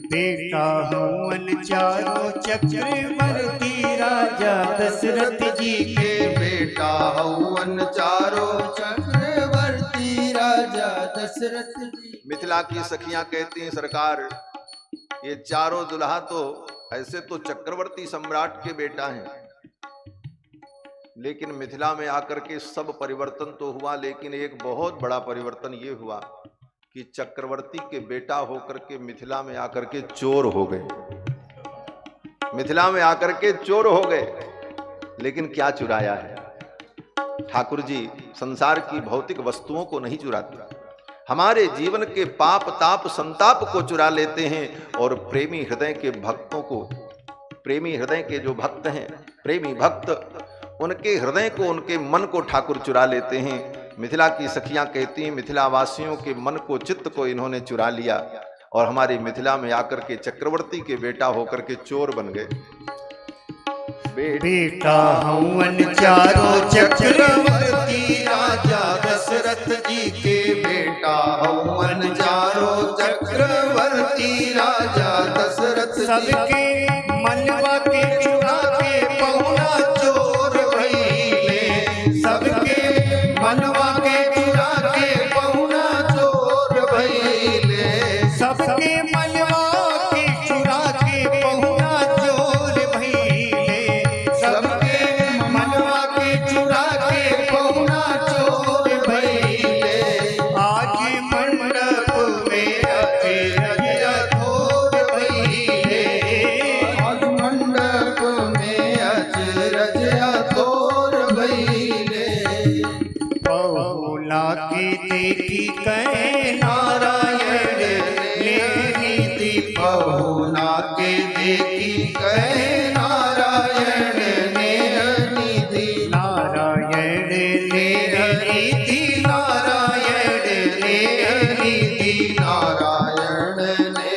बेटा हुवन चारों चक्रवर्ती राजा दशरथ जी के। बेटा हवन चारों चक्रवर्ती राजा दशरथ जी। मिथिला की सखियां कहती हैं सरकार, ये चारों दुल्हा तो ऐसे तो चक्रवर्ती सम्राट के बेटा हैं, लेकिन मिथिला में आकर के सब परिवर्तन तो हुआ, लेकिन एक बहुत बड़ा परिवर्तन ये हुआ कि चक्रवर्ती के बेटा होकर के मिथिला में आकर के चोर हो गए। मिथिला में आकर के चोर हो गए। लेकिन क्या चुराया है? ठाकुर जी संसार की भौतिक वस्तुओं को नहीं चुराते, हमारे जीवन के पाप ताप संताप को चुरा लेते हैं और प्रेमी हृदय के भक्तों को, प्रेमी हृदय के जो भक्त हैं, प्रेमी भक्त, उनके हृदय को, उनके मन को ठाकुर चुरा लेते हैं। मिथिला की सखियां कहती हैं मिथिला वासियों के मन को, चित्त को इन्होंने चुरा लिया और हमारे मिथिला में आकर के चक्रवर्ती के बेटा होकर के चोर बन गए। बेटा हवन चारों चक्रवर्ती राजा दशरथ जी के। बेटा हवन चारों चक्रवर्ती राजा दशरथ जी सबके मनवा के चुरा के पहुना चोर भइले सबके मनवा के चुरा के पहुना चोर भइले सबके मनवा के चुरा के पहुना चोर भइले सबके मनवा के चुरा के पहुना चोर भइले आज मंडप में अचरज अथोर भइले आज मंडप में अचरज अथोर भइले पहुना की देखी कहे नारायण लेनी दी पहुना के देखी कहे नारायण ने निधि नारायण लेनी दी नारायण लेनी दी नारायण ने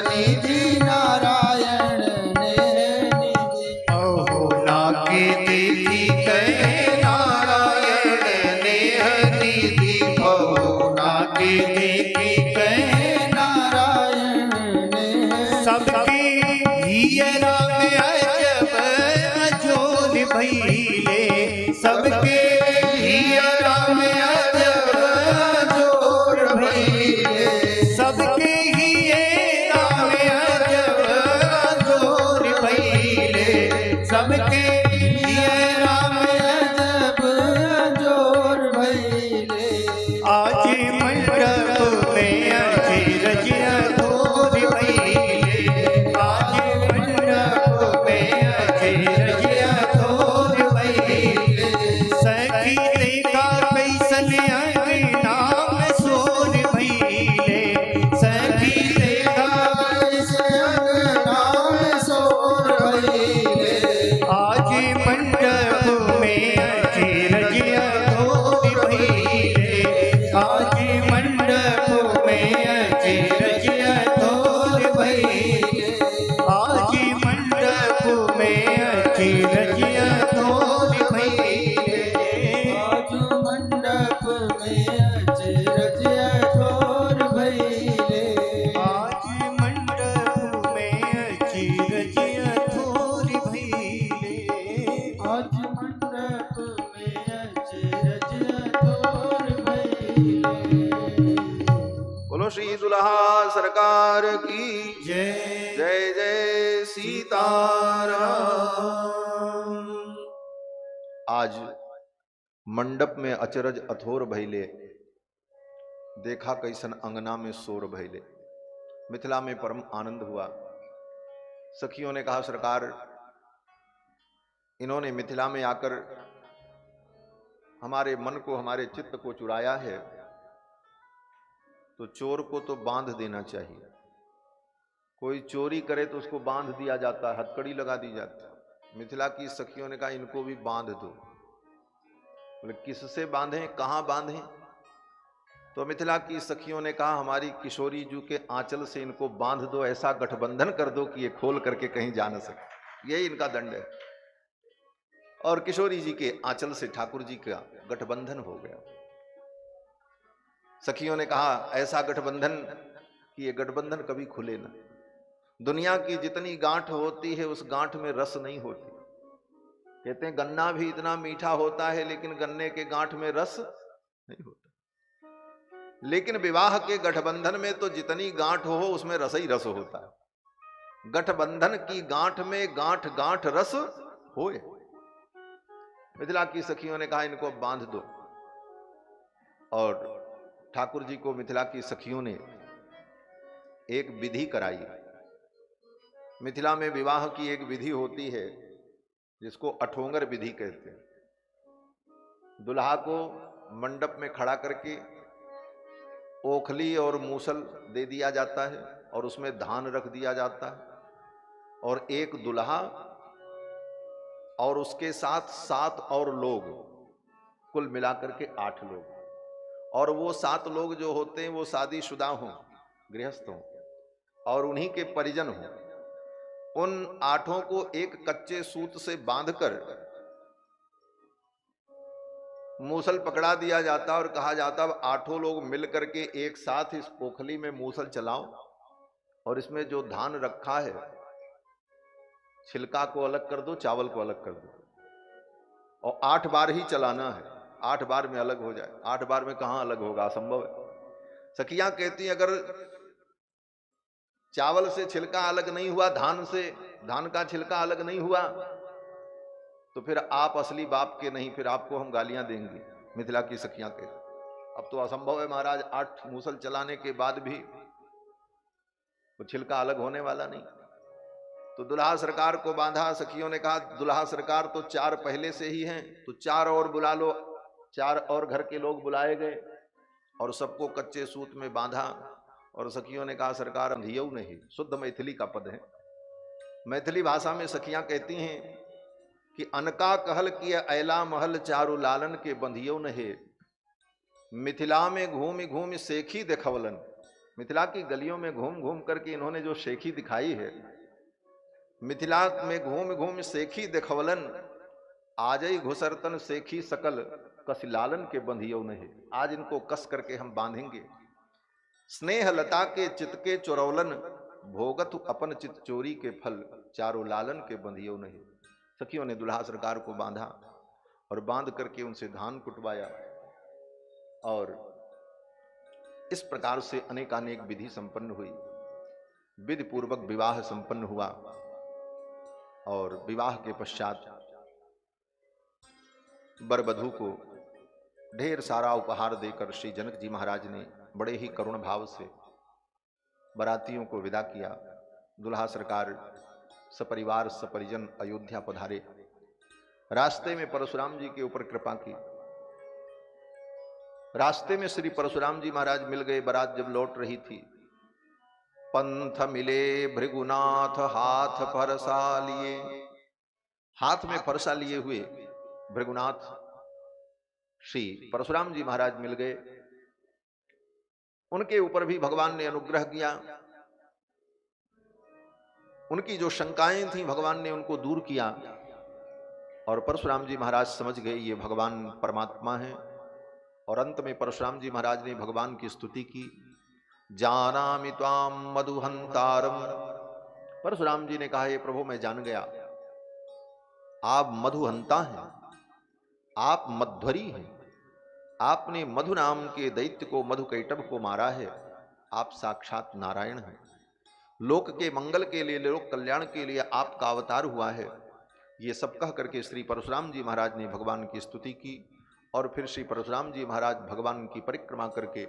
निधि नारायण ने निधि पहुना की देखी कहे नारायण लेनी दी पहुना की देखी कहे नारायण ने सबके हियरा में अजब अजोल भइले सबके हियरा में अजब जोर भइले सबके हियरा में अजब अजोल भइले सबके हियरा में जब जोर भइले आज मंडप में अचरज अथोर भइले आज मंडप में अचरज अथोर भइले सखी देखा कैसन अंगना में शोर भइले सखी देखा कैसे अंगना में सोर भइले आज मंडप में अचरज अथोर भइले आज मंडप में अचरज अथोर भइले आज मंडप में अचरज अथोर भइले आज मंडप में अचरज अथोर भइले आज मंडप में अचरज अथोर भइले आज मंडप में अचरज अथोर भइले। बोलो श्री दुल्हा सरकार की जय जय जय सीताराम। आज मंडप में अचरज अथोर भइले देखा कैसन अंगना में शोर भइले। मिथिला में परम आनंद हुआ। सखियों ने कहा सरकार इन्होंने मिथिला में आकर हमारे मन को हमारे चित्त को चुराया है तो चोर को तो बांध देना चाहिए। कोई चोरी करे तो उसको बांध दिया जाता है, हथकड़ी लगा दी जाती है। मिथिला की सखियों ने कहा इनको भी बांध दो। बोले किससे बांधें, कहाँ बांधें? तो मिथिला की सखियों ने कहा हमारी किशोरी जू के आंचल से इनको बांध दो, ऐसा गठबंधन कर दो कि ये खोल करके कहीं जा न सके। यही इनका दंड है। और किशोरी जी के आंचल से ठाकुर जी का गठबंधन हो गया। सखियों ने कहा ऐसा गठबंधन कि ये गठबंधन कभी खुले ना। दुनिया की जितनी गांठ होती है उस गांठ में रस नहीं होती। कहते हैं गन्ना भी इतना मीठा होता है लेकिन गन्ने के गांठ में रस नहीं होता। लेकिन विवाह के गठबंधन में तो जितनी गांठ हो उसमें रस ही रस होता है। गठबंधन की गांठ में गांठ गांठ रस होए। मिथिला की सखियों ने कहा इनको बांध दो। और ठाकुर जी को मिथिला की सखियों ने एक विधि कराई। मिथिला में विवाह की एक विधि होती है जिसको अठोंगर विधि कहते हैं। दुल्हा को मंडप में खड़ा करके ओखली और मूसल दे दिया जाता है और उसमें धान रख दिया जाता है और एक दुल्हा और उसके साथ 7 और लोग, कुल मिलाकर के 8 लोग। और वो 7 लोग जो होते हैं वो शादीशुदा हों, गृहस्थ हों और उन्हीं के परिजन हों। उन 8 को एक कच्चे सूत से बांधकर मूसल पकड़ा दिया जाता और कहा जाता अब 8 लोग मिल करके एक साथ इस ओखली में मूसल चलाओ और इसमें जो धान रखा है छिलका को अलग कर दो, चावल को अलग कर दो, और 8 बार ही चलाना है, 8 बार में अलग हो जाए। 8 बार में कहां अलग होगा, असंभव है। सखियां कहती हैं अगर चावल से छिलका अलग नहीं हुआ, धान का छिलका अलग नहीं हुआ, तो फिर आप असली बाप के नहीं, फिर आपको हम गालियां देंगे। मिथिला की सखियां कहती अब तो असंभव है महाराज, 8 मूसल चलाने के बाद भी वो छिलका अलग होने वाला नहीं। तो दुल्हा सरकार को बांधा। सखियों ने कहा दुल्हा सरकार तो 4 पहले से ही हैं, तो 4 और बुला लो। 4 और घर के लोग बुलाए गए और सबको कच्चे सूत में बांधा। और सखियों ने कहा सरकार अंधियऊ नहीं, शुद्ध मैथिली का पद है। मैथिली भाषा में सखियां कहती हैं कि अनका कहल किए ऐला महल चारु लालन के बंधियो नहे, मिथिला में घूम घूम शेखी दिखवलन। मिथिला की गलियों में घूम घूम करके इन्होंने जो शेखी दिखाई है, मिथिला में घूम घूम शेखी दिखवलन, आजई घुसरतन शेखी सकल कस लालन के बंधियो नहीं। आज इनको कस करके हम बांधेंगे। स्नेह लता के चित के चोरौलन, भोगत अपन चित चोरी के फल, चारों लालन के बंधियो नहीं। सखियों ने दुल्हा सरकार को बांधा और बांध करके उनसे धान कुटवाया, और इस प्रकार से अनेकानेक विधि संपन्न हुई। विधि पूर्वक विवाह संपन्न हुआ, और विवाह के पश्चात वर वधू को ढेर सारा उपहार देकर श्री जनक जी महाराज ने बड़े ही करुण भाव से बारातियों को विदा किया। दुल्हा सरकार सपरिवार सपरिजन अयोध्या पधारे। रास्ते में परशुराम जी के ऊपर कृपा की। रास्ते में श्री परशुराम जी महाराज मिल गए। बारात जब लौट रही थी, पंथ मिले भृगुनाथ हाथ फरसा लिए। हाथ में फरसा लिए हुए भृगुनाथ श्री परशुराम जी महाराज मिल गए। उनके ऊपर भी भगवान ने अनुग्रह किया। उनकी जो शंकाएं थी भगवान ने उनको दूर किया, और परशुराम जी महाराज समझ गए ये भगवान परमात्मा है। और अंत में परशुराम जी महाराज ने भगवान की स्तुति की। जानामि त्वाम मधुहंतारम। परशुराम जी ने कहा हे प्रभु मैं जान गया आप मधुहंता हैं, आप मध्वरी हैं। आपने मधु नाम के दैत्य को, मधुकैटभ को मारा है। आप साक्षात नारायण हैं। लोक के मंगल के लिए, लोक कल्याण के लिए आपका अवतार हुआ है। ये सब कह करके श्री परशुराम जी महाराज ने भगवान की स्तुति की। और फिर श्री परशुराम जी महाराज भगवान की परिक्रमा करके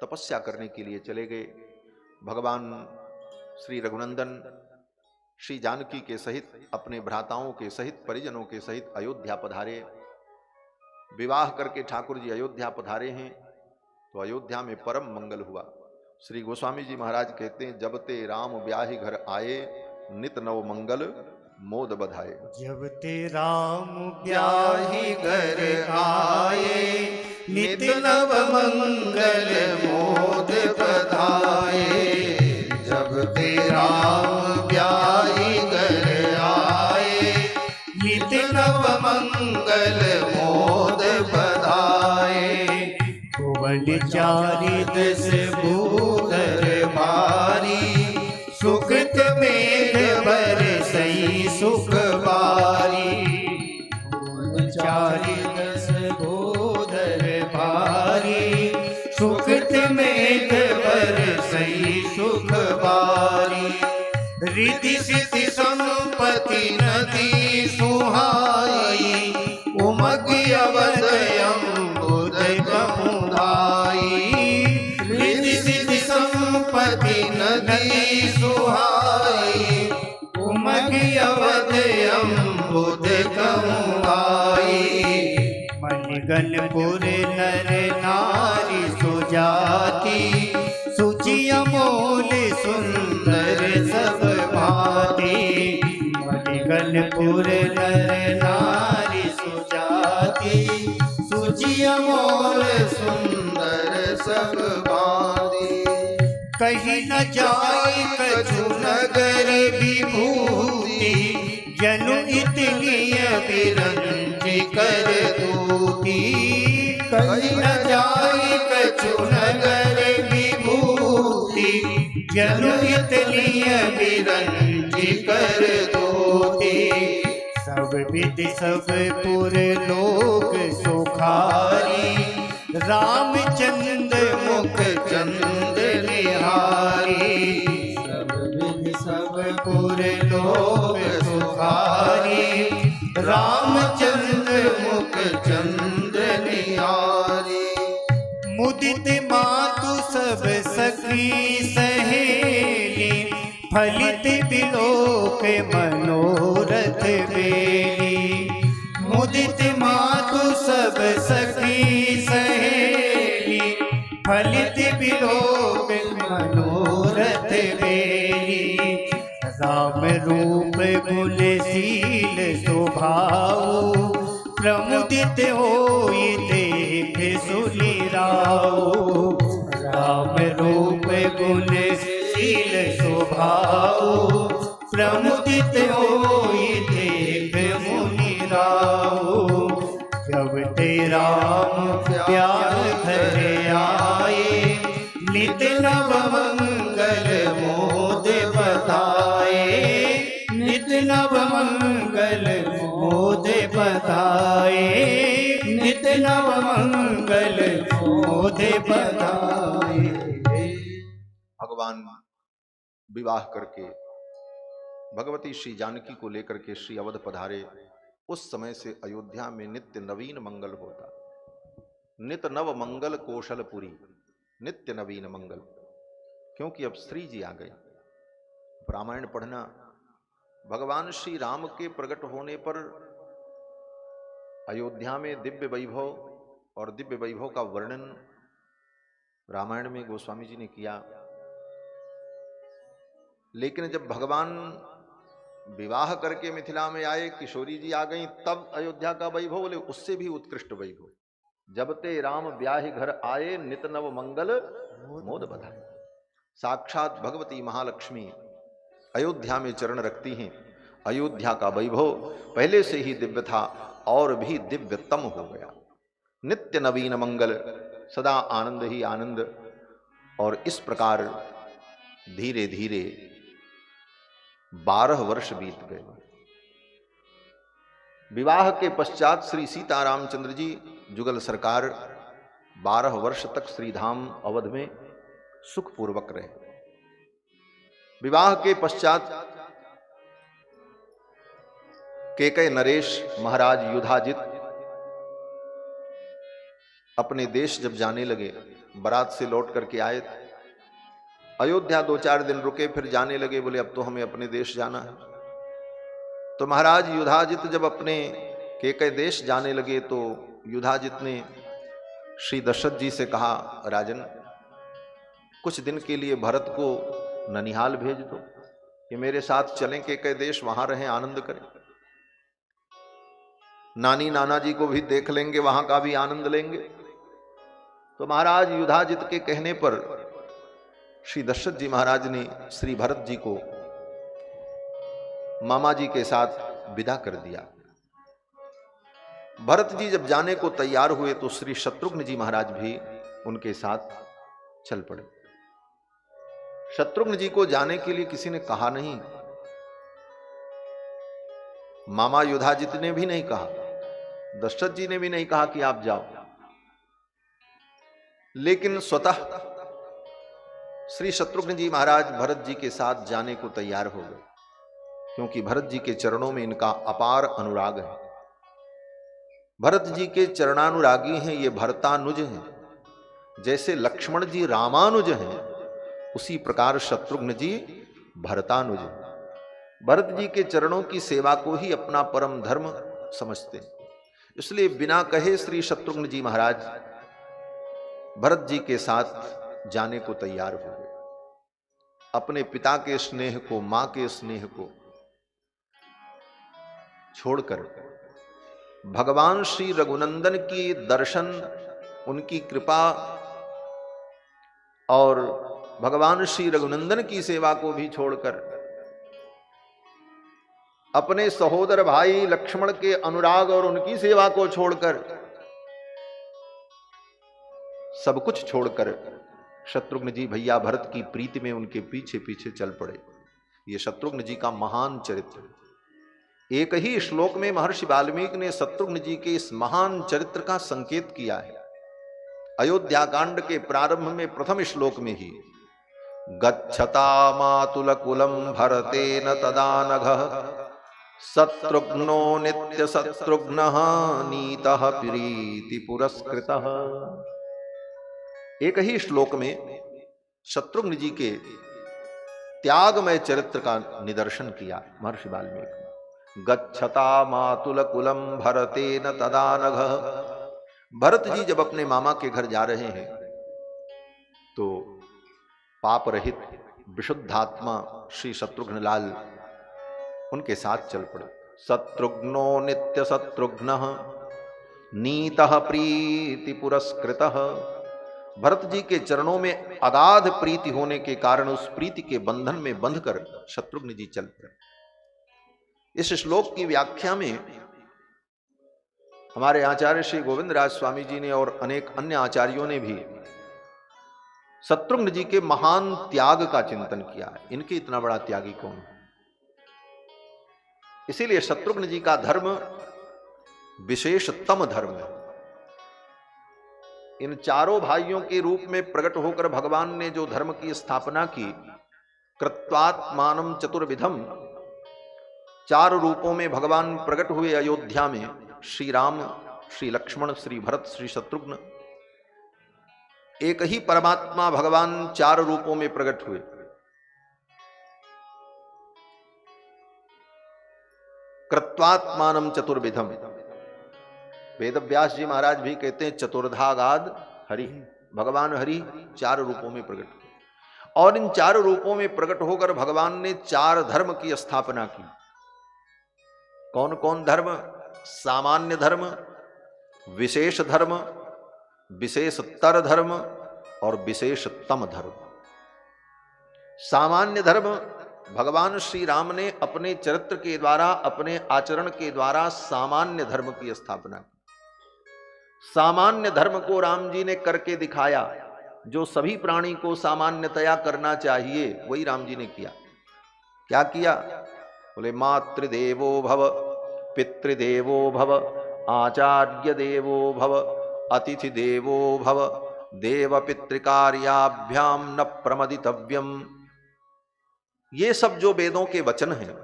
तपस्या करने के लिए चले गए। भगवान श्री रघुनंदन श्री जानकी के सहित, अपने भ्राताओं के सहित, परिजनों के सहित अयोध्या पधारे। विवाह करके ठाकुर जी अयोध्या पधारे हैं, तो अयोध्या में परम मंगल हुआ। श्री गोस्वामी जी महाराज कहते हैं जब ते राम ब्याहि घर आए, नित नव मंगल मोद बधाए। जब ते राम ब्याहि घर आए, नित नव मंगल मोद बधाए। जब ते राम ब्याहि घर आए, नित नव मंगल मोद बधाए। भुवन चारि दस भूधर भारी, सुखत मेघ बरसई सुख बारी। भुवन चारि दस भूधर भारी, सुखत मेघ बरसई सुख बारी। रिद्धि सिद्धि संपत्ति नदी सुहाई, उमग अवध अम्बुद गमुदाई। रिद्धि सिद्धि संपत्ति नदी सुहाई, उमग अवध अम्बुद गमुदाई। मणिगणपुर नर नारी सुजाति, सुचि अमोल सुंदर सब भांति। मणिगणपुर नर नारी सुजाति, सुचि अमोल सुंदर सब भांति। कहीं न जाए कछु नगर विभूति, जनु इतनी अभिरंज कर दूती। कहीं न जाए कछु नगर विभूति, जनु इतनी अभिरंज कर दो। ज्योति सब विधि सब पुर लोक सुखारी रामचंद्र मुख चंद निहारी सब विधि सब पुर लोक सुखारी रामचंद्र मुख चंद निहारी मुदित मातु सब सखी सहेली फलित बिलोक मनोरथ बेली मुदित मातु सब सखी सहेली फलित बिलोक मनोरथ बेली राम रूप गुणशील स्वभाव प्रमुदित होई देख सुनि राव राम रूप गुणशील स्वभाव प्रमुदित होई देख मुनि राव जब ते राम प्यार घर आए नित नव मंगल मोद बताए नित नव मंगल मोद बताए नित नव मंगल मोद बताए। भगवान विवाह करके भगवती श्री जानकी को लेकर के श्री अवध पधारे। उस समय से अयोध्या में नित्य नवीन मंगल होता। नित नव मंगल कौशलपुरी, नित्य नवीन मंगल, क्योंकि अब श्री जी आ गए। रामायण पढ़ना, भगवान श्री राम के प्रकट होने पर अयोध्या में दिव्य वैभव और दिव्य वैभव का वर्णन रामायण में गोस्वामी जी ने किया। लेकिन जब भगवान विवाह करके मिथिला में आए, किशोरी जी आ गई, तब अयोध्या का वैभव बोले उससे भी उत्कृष्ट वैभव। जब ते राम ब्याहि घर आए नित नव मंगल मोद बधाए। साक्षात भगवती महालक्ष्मी अयोध्या में चरण रखती हैं। अयोध्या का वैभव पहले से ही दिव्य था और भी दिव्यतम हो गया। नित्य नवीन मंगल, सदा आनंद ही आनंद। और इस प्रकार धीरे धीरे 12 वर्ष बीत गए। विवाह के पश्चात श्री सीता रामचंद्र जी जुगल सरकार 12 वर्ष तक श्रीधाम अवध में सुखपूर्वक रहे। विवाह के पश्चात केकय नरेश महाराज युधाजित अपने देश जब जाने लगे, बारात से लौट करके आए, अयोध्या 2-4 दिन रुके, फिर जाने लगे, बोले अब तो हमें अपने देश जाना है। तो महाराज युधाजित जब अपने केकय देश जाने लगे तो युधाजित ने श्री दशरथ जी से कहा, राजन कुछ दिन के लिए भरत को ननिहाल भेज दो कि मेरे साथ चलें केकय देश, वहां रहें, आनंद करें। नानी नाना जी को भी देख लेंगे, वहां का भी आनंद लेंगे। तो महाराज युधाजित के कहने पर श्री दशरथ जी महाराज ने श्री भरत जी को मामा जी के साथ विदा कर दिया। भरत जी जब जाने को तैयार हुए तो श्री शत्रुघ्न जी महाराज भी उनके साथ चल पड़े। शत्रुघ्न जी को जाने के लिए किसी ने कहा नहीं, मामा युधाजित ने भी नहीं कहा, दशरथ जी ने भी नहीं कहा कि आप जाओ। लेकिन स्वतः श्री शत्रुघ्न जी महाराज भरत जी के साथ जाने को तैयार हो गए, क्योंकि भरत जी के चरणों में इनका अपार अनुराग है। भरत जी के चरणानुरागी हैं, ये भरतानुज हैं। जैसे लक्ष्मण जी रामानुज हैं, उसी प्रकार शत्रुघ्न जी भरतानुज हैं। भरत जी के चरणों की सेवा को ही अपना परम धर्म समझते हैं। इसलिए बिना कहे श्री शत्रुघ्न जी महाराज भरत जी के साथ जाने को तैयार हो गए। अपने पिता के स्नेह को, मां के स्नेह को छोड़कर भगवान श्री रघुनंदन की दर्शन, उनकी कृपा और भगवान श्री रघुनंदन की सेवा को भी छोड़कर अपने सहोदर भाई लक्ष्मण के अनुराग और उनकी सेवा को छोड़कर, सब कुछ छोड़कर शत्रुघ्न जी भैया भरत की प्रीति में उनके पीछे पीछे चल पड़े। ये शत्रुघ्न जी का महान चरित्र। एक ही श्लोक में महर्षि वाल्मीकि ने शत्रुघ्न जी के इस महान चरित्र का संकेत किया है। अयोध्या कांड के प्रारंभ में प्रथम श्लोक में ही गच्छता मातुल कुलम भरतेन तदा नघः शत्रुघ्नो नित्य शत्रुघ्नः नीतः प्रीति पुरस्कृतः। एक ही श्लोक में शत्रुघ्न जी के त्यागमय चरित्र का निदर्शन किया महर्षि वाल्मीकि ने। गच्छता मातुल कुलम भरतेन तदा नघः। भरत जी जब अपने मामा के घर जा रहे हैं तो पाप रहित विशुद्धात्मा श्री शत्रुघ्न लाल उनके साथ चल पड़े। शत्रुघ्नो नित्य शत्रुघ्नः नीतः प्रीति पुरस्कृतः। भरत जी के चरणों में अगाध प्रीति होने के कारण उस प्रीति के बंधन में बंधकर शत्रुघ्न जी चल पड़े। इस श्लोक की व्याख्या में हमारे आचार्य श्री गोविंद राज स्वामी जी ने और अनेक अन्य आचार्यों ने भी शत्रुघ्न जी के महान त्याग का चिंतन किया है। इनके इतना बड़ा त्यागी कौन है? इसीलिए शत्रुघ्न जी का धर्म विशेषतम धर्म है। इन चारों भाइयों के रूप में प्रकट होकर भगवान ने जो धर्म की स्थापना की, कृत्वात्मानं चतुर्विधम, चार रूपों में भगवान प्रकट हुए अयोध्या में। श्री राम, श्री लक्ष्मण, श्री भरत, श्री शत्रुघ्न। एक ही परमात्मा भगवान चार रूपों में प्रकट हुए। कृत्वात्मानं चतुर्विधम। वेद व्यास जी महाराज भी कहते हैं चतुर्धागाद हरि, भगवान हरि चार रूपों में प्रकट हुए। और इन चार रूपों में प्रकट होकर भगवान ने चार धर्म की स्थापना की। कौन कौन धर्म? सामान्य धर्म, विशेष धर्म, विशेषतर धर्म और विशेषतम धर्म। सामान्य धर्म भगवान श्री राम ने अपने चरित्र के द्वारा, अपने आचरण के द्वारा सामान्य धर्म की स्थापना की। सामान्य धर्म को राम जी ने करके दिखाया। जो सभी प्राणी को सामान्यतया करना चाहिए वही राम जी ने किया। क्या किया? बोले मातृदेवो भव, पितृदेवो भव, आचार्य देवो भव, अतिथि देवो भव, देव पितृकार्याभ्याम न प्रमदितव्यम। ये सब जो वेदों के वचन हैं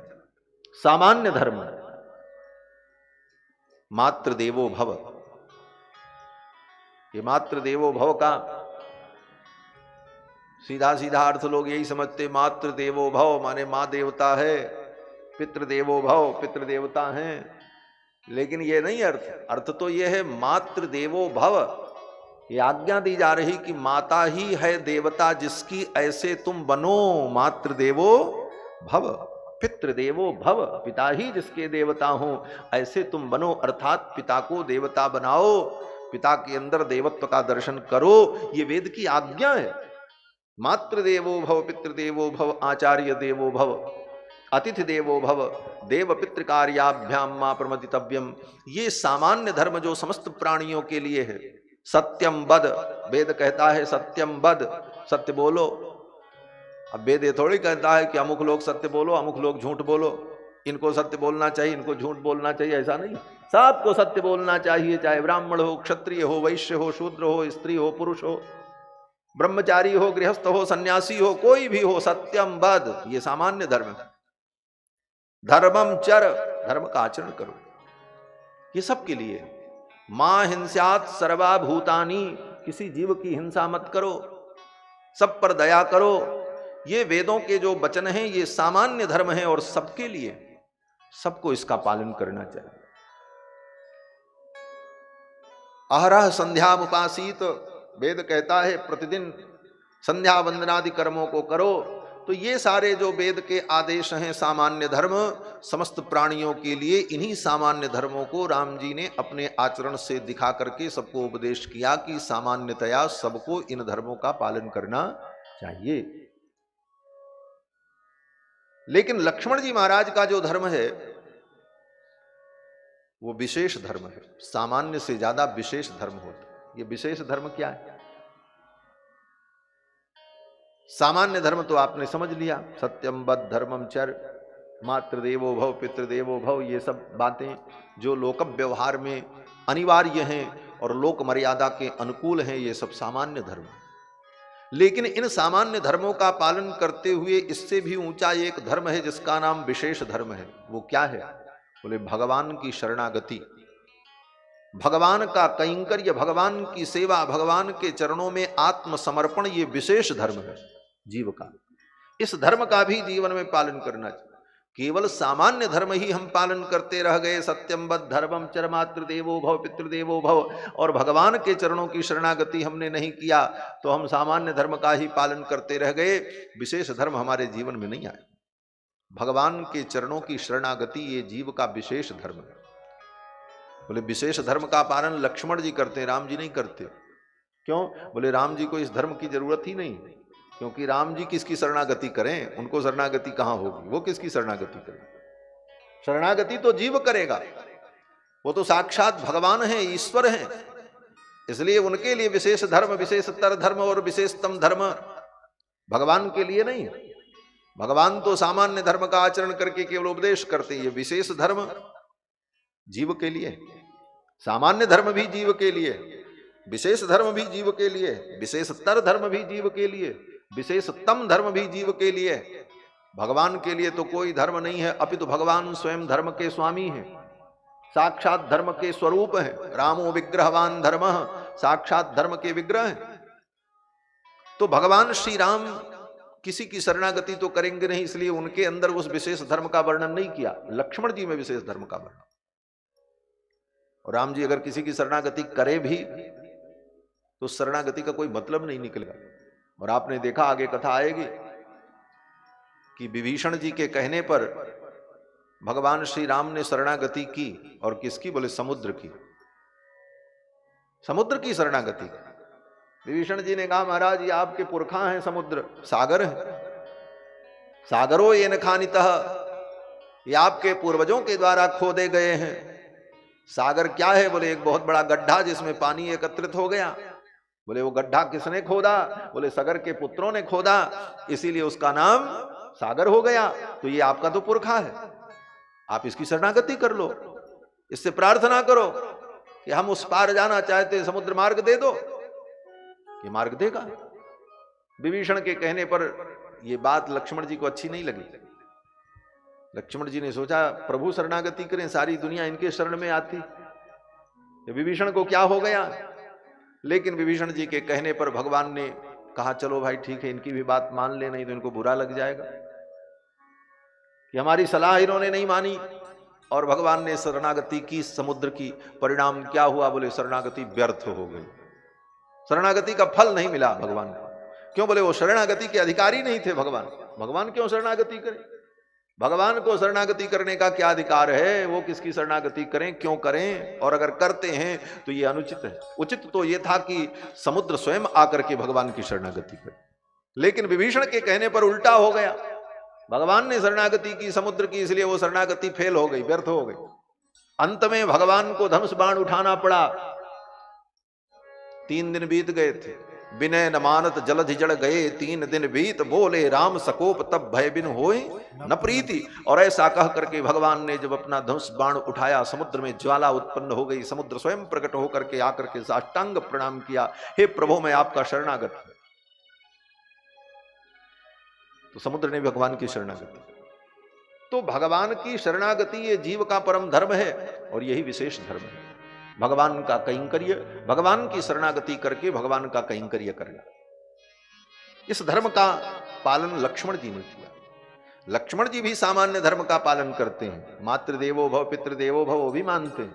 सामान्य धर्म। मातृदेवो भव, ये मातृदेवो भव का सीधा सीधा अर्थ लोग यही समझते, मातृदेवो भव माने मां देवता है, पितृदेवो भव पितृदेवता हैं। लेकिन ये नहीं अर्थ। अर्थ तो ये है मातृदेवो भव। ये आज्ञा दी जा रही कि माता ही है देवता जिसकी, ऐसे तुम बनो। मातृदेवो भव, पितृदेवो भव, पिता ही जिसके देवता हो ऐसे तुम बनो। अर्थात पिता को देवता बनाओ, पिता के अंदर देवत्व का दर्शन करो। ये वेद की आज्ञा है। मातृदेवो भव, पितृदेवो भव, आचार्य देवो भव, अतिथि देवो भव, देव पितृकार्याभ्याम मा प्रमदितव्यम। ये सामान्य धर्म जो समस्त प्राणियों के लिए है। सत्यम वद, वेद कहता है सत्यम वद, सत्य बोलो। अब वेद ये थोड़ी कहता है कि अमुक लोग सत्य बोलो, अमुक लोग झूठ बोलो, इनको सत्य बोलना चाहिए, इनको झूठ बोलना चाहिए। ऐसा नहीं, सबको सत्य बोलना चाहिए। चाहे ब्राह्मण हो, क्षत्रिय हो, वैश्य हो, शूद्र हो, स्त्री हो, पुरुष हो, ब्रह्मचारी हो, गृहस्थ हो, सन्यासी हो, कोई भी हो, सत्यम वद। ये सामान्य धर्म है। धर्मम चर, धर्म का आचरण करो। ये सबके लिए। मां हिंस्यात् सर्वभूतानि, किसी जीव की हिंसा मत करो, सब पर दया करो। ये वेदों के जो वचन हैं ये सामान्य धर्म है और सबके लिए, सबको इसका पालन करना चाहिए। अहरह संध्यामुपासीत, वेद कहता है प्रतिदिन संध्या वंदनादि कर्मों को करो। तो ये सारे जो वेद के आदेश हैं सामान्य धर्म, समस्त प्राणियों के लिए, इन्हीं सामान्य धर्मों को राम जी ने अपने आचरण से दिखा करके सबको उपदेश किया कि सामान्यतया सबको इन धर्मों का पालन करना चाहिए। लेकिन लक्ष्मण जी महाराज का जो धर्म है वो विशेष धर्म है। सामान्य से ज्यादा विशेष धर्म होता है। ये विशेष धर्म क्या है? सामान्य धर्म तो आपने समझ लिया, सत्यम वद, धर्मम चर, मातृदेवो भव, पितृदेवो भव, ये सब बातें जो लोक व्यवहार में अनिवार्य हैं और लोक मर्यादा के अनुकूल हैं, ये सब सामान्य धर्म। लेकिन इन सामान्य धर्मों का पालन करते हुए इससे भी ऊंचा एक धर्म है जिसका नाम विशेष धर्म है। वो क्या है? बोले भगवान की शरणागति, भगवान का कैंकर्य, भगवान की सेवा, भगवान के चरणों में आत्मसमर्पण, ये विशेष धर्म है जीव का। इस धर्म का भी जीवन में पालन करना चाहिए। केवल सामान्य धर्म ही हम पालन करते रह गए, सत्यम बद्ध धर्मम चर मातृदेवो भव पितृदेवो भव, और भगवान के चरणों की शरणागति हमने नहीं किया, तो हम सामान्य धर्म का ही पालन करते रह गए, विशेष धर्म हमारे जीवन में नहीं आए। भगवान के चरणों की शरणागति ये जीव का विशेष धर्म है। बोले विशेष धर्म का पालन लक्ष्मण जी करते हैं, राम जी नहीं करते। क्यों? बोले राम जी को इस धर्म की जरूरत ही नहीं, क्योंकि राम जी किसकी शरणागति करें, उनको शरणागति कहां होगी, वो किसकी शरणागति करें? शरणागति तो जीव करेगा, वो तो साक्षात भगवान है, ईश्वर है। इसलिए उनके लिए विशेष धर्म, विशेषतर धर्म और विशेषतम धर्म भगवान के लिए नहीं। भगवान तो सामान्य धर्म का आचरण करके केवल उपदेश करते हैं। ये विशेष धर्म जीव के लिए, सामान्य धर्म भी जीव के लिए, विशेष धर्म भी जीव के लिए, विशेषतर धर्म भी जीव के लिए, विशेषतम धर्म भी जीव के लिए। भगवान के लिए तो कोई धर्म नहीं है, अपितु भगवान स्वयं धर्म के स्वामी हैं, साक्षात धर्म के स्वरूप हैं। रामो विग्रहवान धर्म, साक्षात धर्म के विग्रह हैं। तो भगवान श्री राम किसी की शरणागति तो करेंगे नहीं, इसलिए उनके अंदर उस विशेष धर्म का वर्णन नहीं किया। लक्ष्मण जी में विशेष धर्म का वर्णन। और राम जी अगर किसी की शरणागति करे भी तो शरणागति का कोई मतलब नहीं निकलेगा। और आपने देखा, आगे कथा आएगी कि विभीषण जी के कहने पर भगवान श्री राम ने शरणागति की, और किसकी? बोले समुद्र की, समुद्र की शरणागति। विभीषण जी ने कहा महाराज ये आपके पुरखा हैं, समुद्र सागर है, सागरो येन खानितः, ये आपके पूर्वजों के द्वारा खोदे गए हैं। सागर क्या है? बोले एक बहुत बड़ा गड्ढा जिसमें पानी एकत्रित हो गया। बोले वो गड्ढा किसने खोदा? बोले सगर के पुत्रों ने खोदा, इसीलिए उसका नाम सागर हो गया। तो ये आपका तो पुरखा है, आप इसकी शरणागति कर लो, इससे प्रार्थना करो कि हम उस पार जाना चाहते, समुद्र मार्ग दे दो। ये मार्ग देगा। विभीषण के कहने पर यह बात लक्ष्मण जी को अच्छी नहीं लगी। लक्ष्मण जी ने सोचा प्रभु शरणागति करें, सारी दुनिया इनके शरण में आती, विभीषण को क्या हो गया। लेकिन विभीषण जी के कहने पर भगवान ने कहा चलो भाई ठीक है, इनकी भी बात मान ले, नहीं तो इनको बुरा लग जाएगा कि हमारी सलाह इन्होंने नहीं मानी। और भगवान ने शरणागति की समुद्र की। परिणाम क्या हुआ? बोले शरणागति व्यर्थ हो गई, शरणागति का फल नहीं मिला भगवान को। क्यों? बोले वो शरणागति के अधिकारी नहीं थे। भगवान क्यों शरणागति करें? भगवान को शरणागति करने का क्या अधिकार है? वो किसकी शरणागति करें, क्यों करें? और अगर करते हैं तो ये अनुचित है। उचित तो ये था कि समुद्र स्वयं आकर के भगवान की शरणागति करे। लेकिन विभीषण के कहने पर उल्टा हो गया। भगवान ने शरणागति की समुद्र की, इसलिए वो शरणागति फेल हो गई, व्यर्थ हो गई। अंत में भगवान को धनुष बाण उठाना पड़ा। 3 दिन बीत गए थे। विनय न मानत जलधि जड़ गए, 3 दिन बीत बोले राम सकोप, तब भय बिन होए न प्रीति। और ऐसा कह करके भगवान ने जब अपना धनुष बाण उठाया, समुद्र में ज्वाला उत्पन्न हो गई। समुद्र स्वयं प्रकट होकर के आकर के साष्टांग प्रणाम किया, हे प्रभु मैं आपका शरणागत हूं। तो समुद्र ने भगवान की शरणागति। तो भगवान की शरणागति ये जीव का परम धर्म है, और यही विशेष धर्म है। भगवान का कैंकर्य, भगवान की शरणागति करके भगवान का कैंकर्य करना, इस धर्म का पालन लक्ष्मण जी ने किया। लक्ष्मण जी भी सामान्य धर्म का पालन करते हैं, मातृदेवो भव पितृदेवो भव वो भी मानते हैं।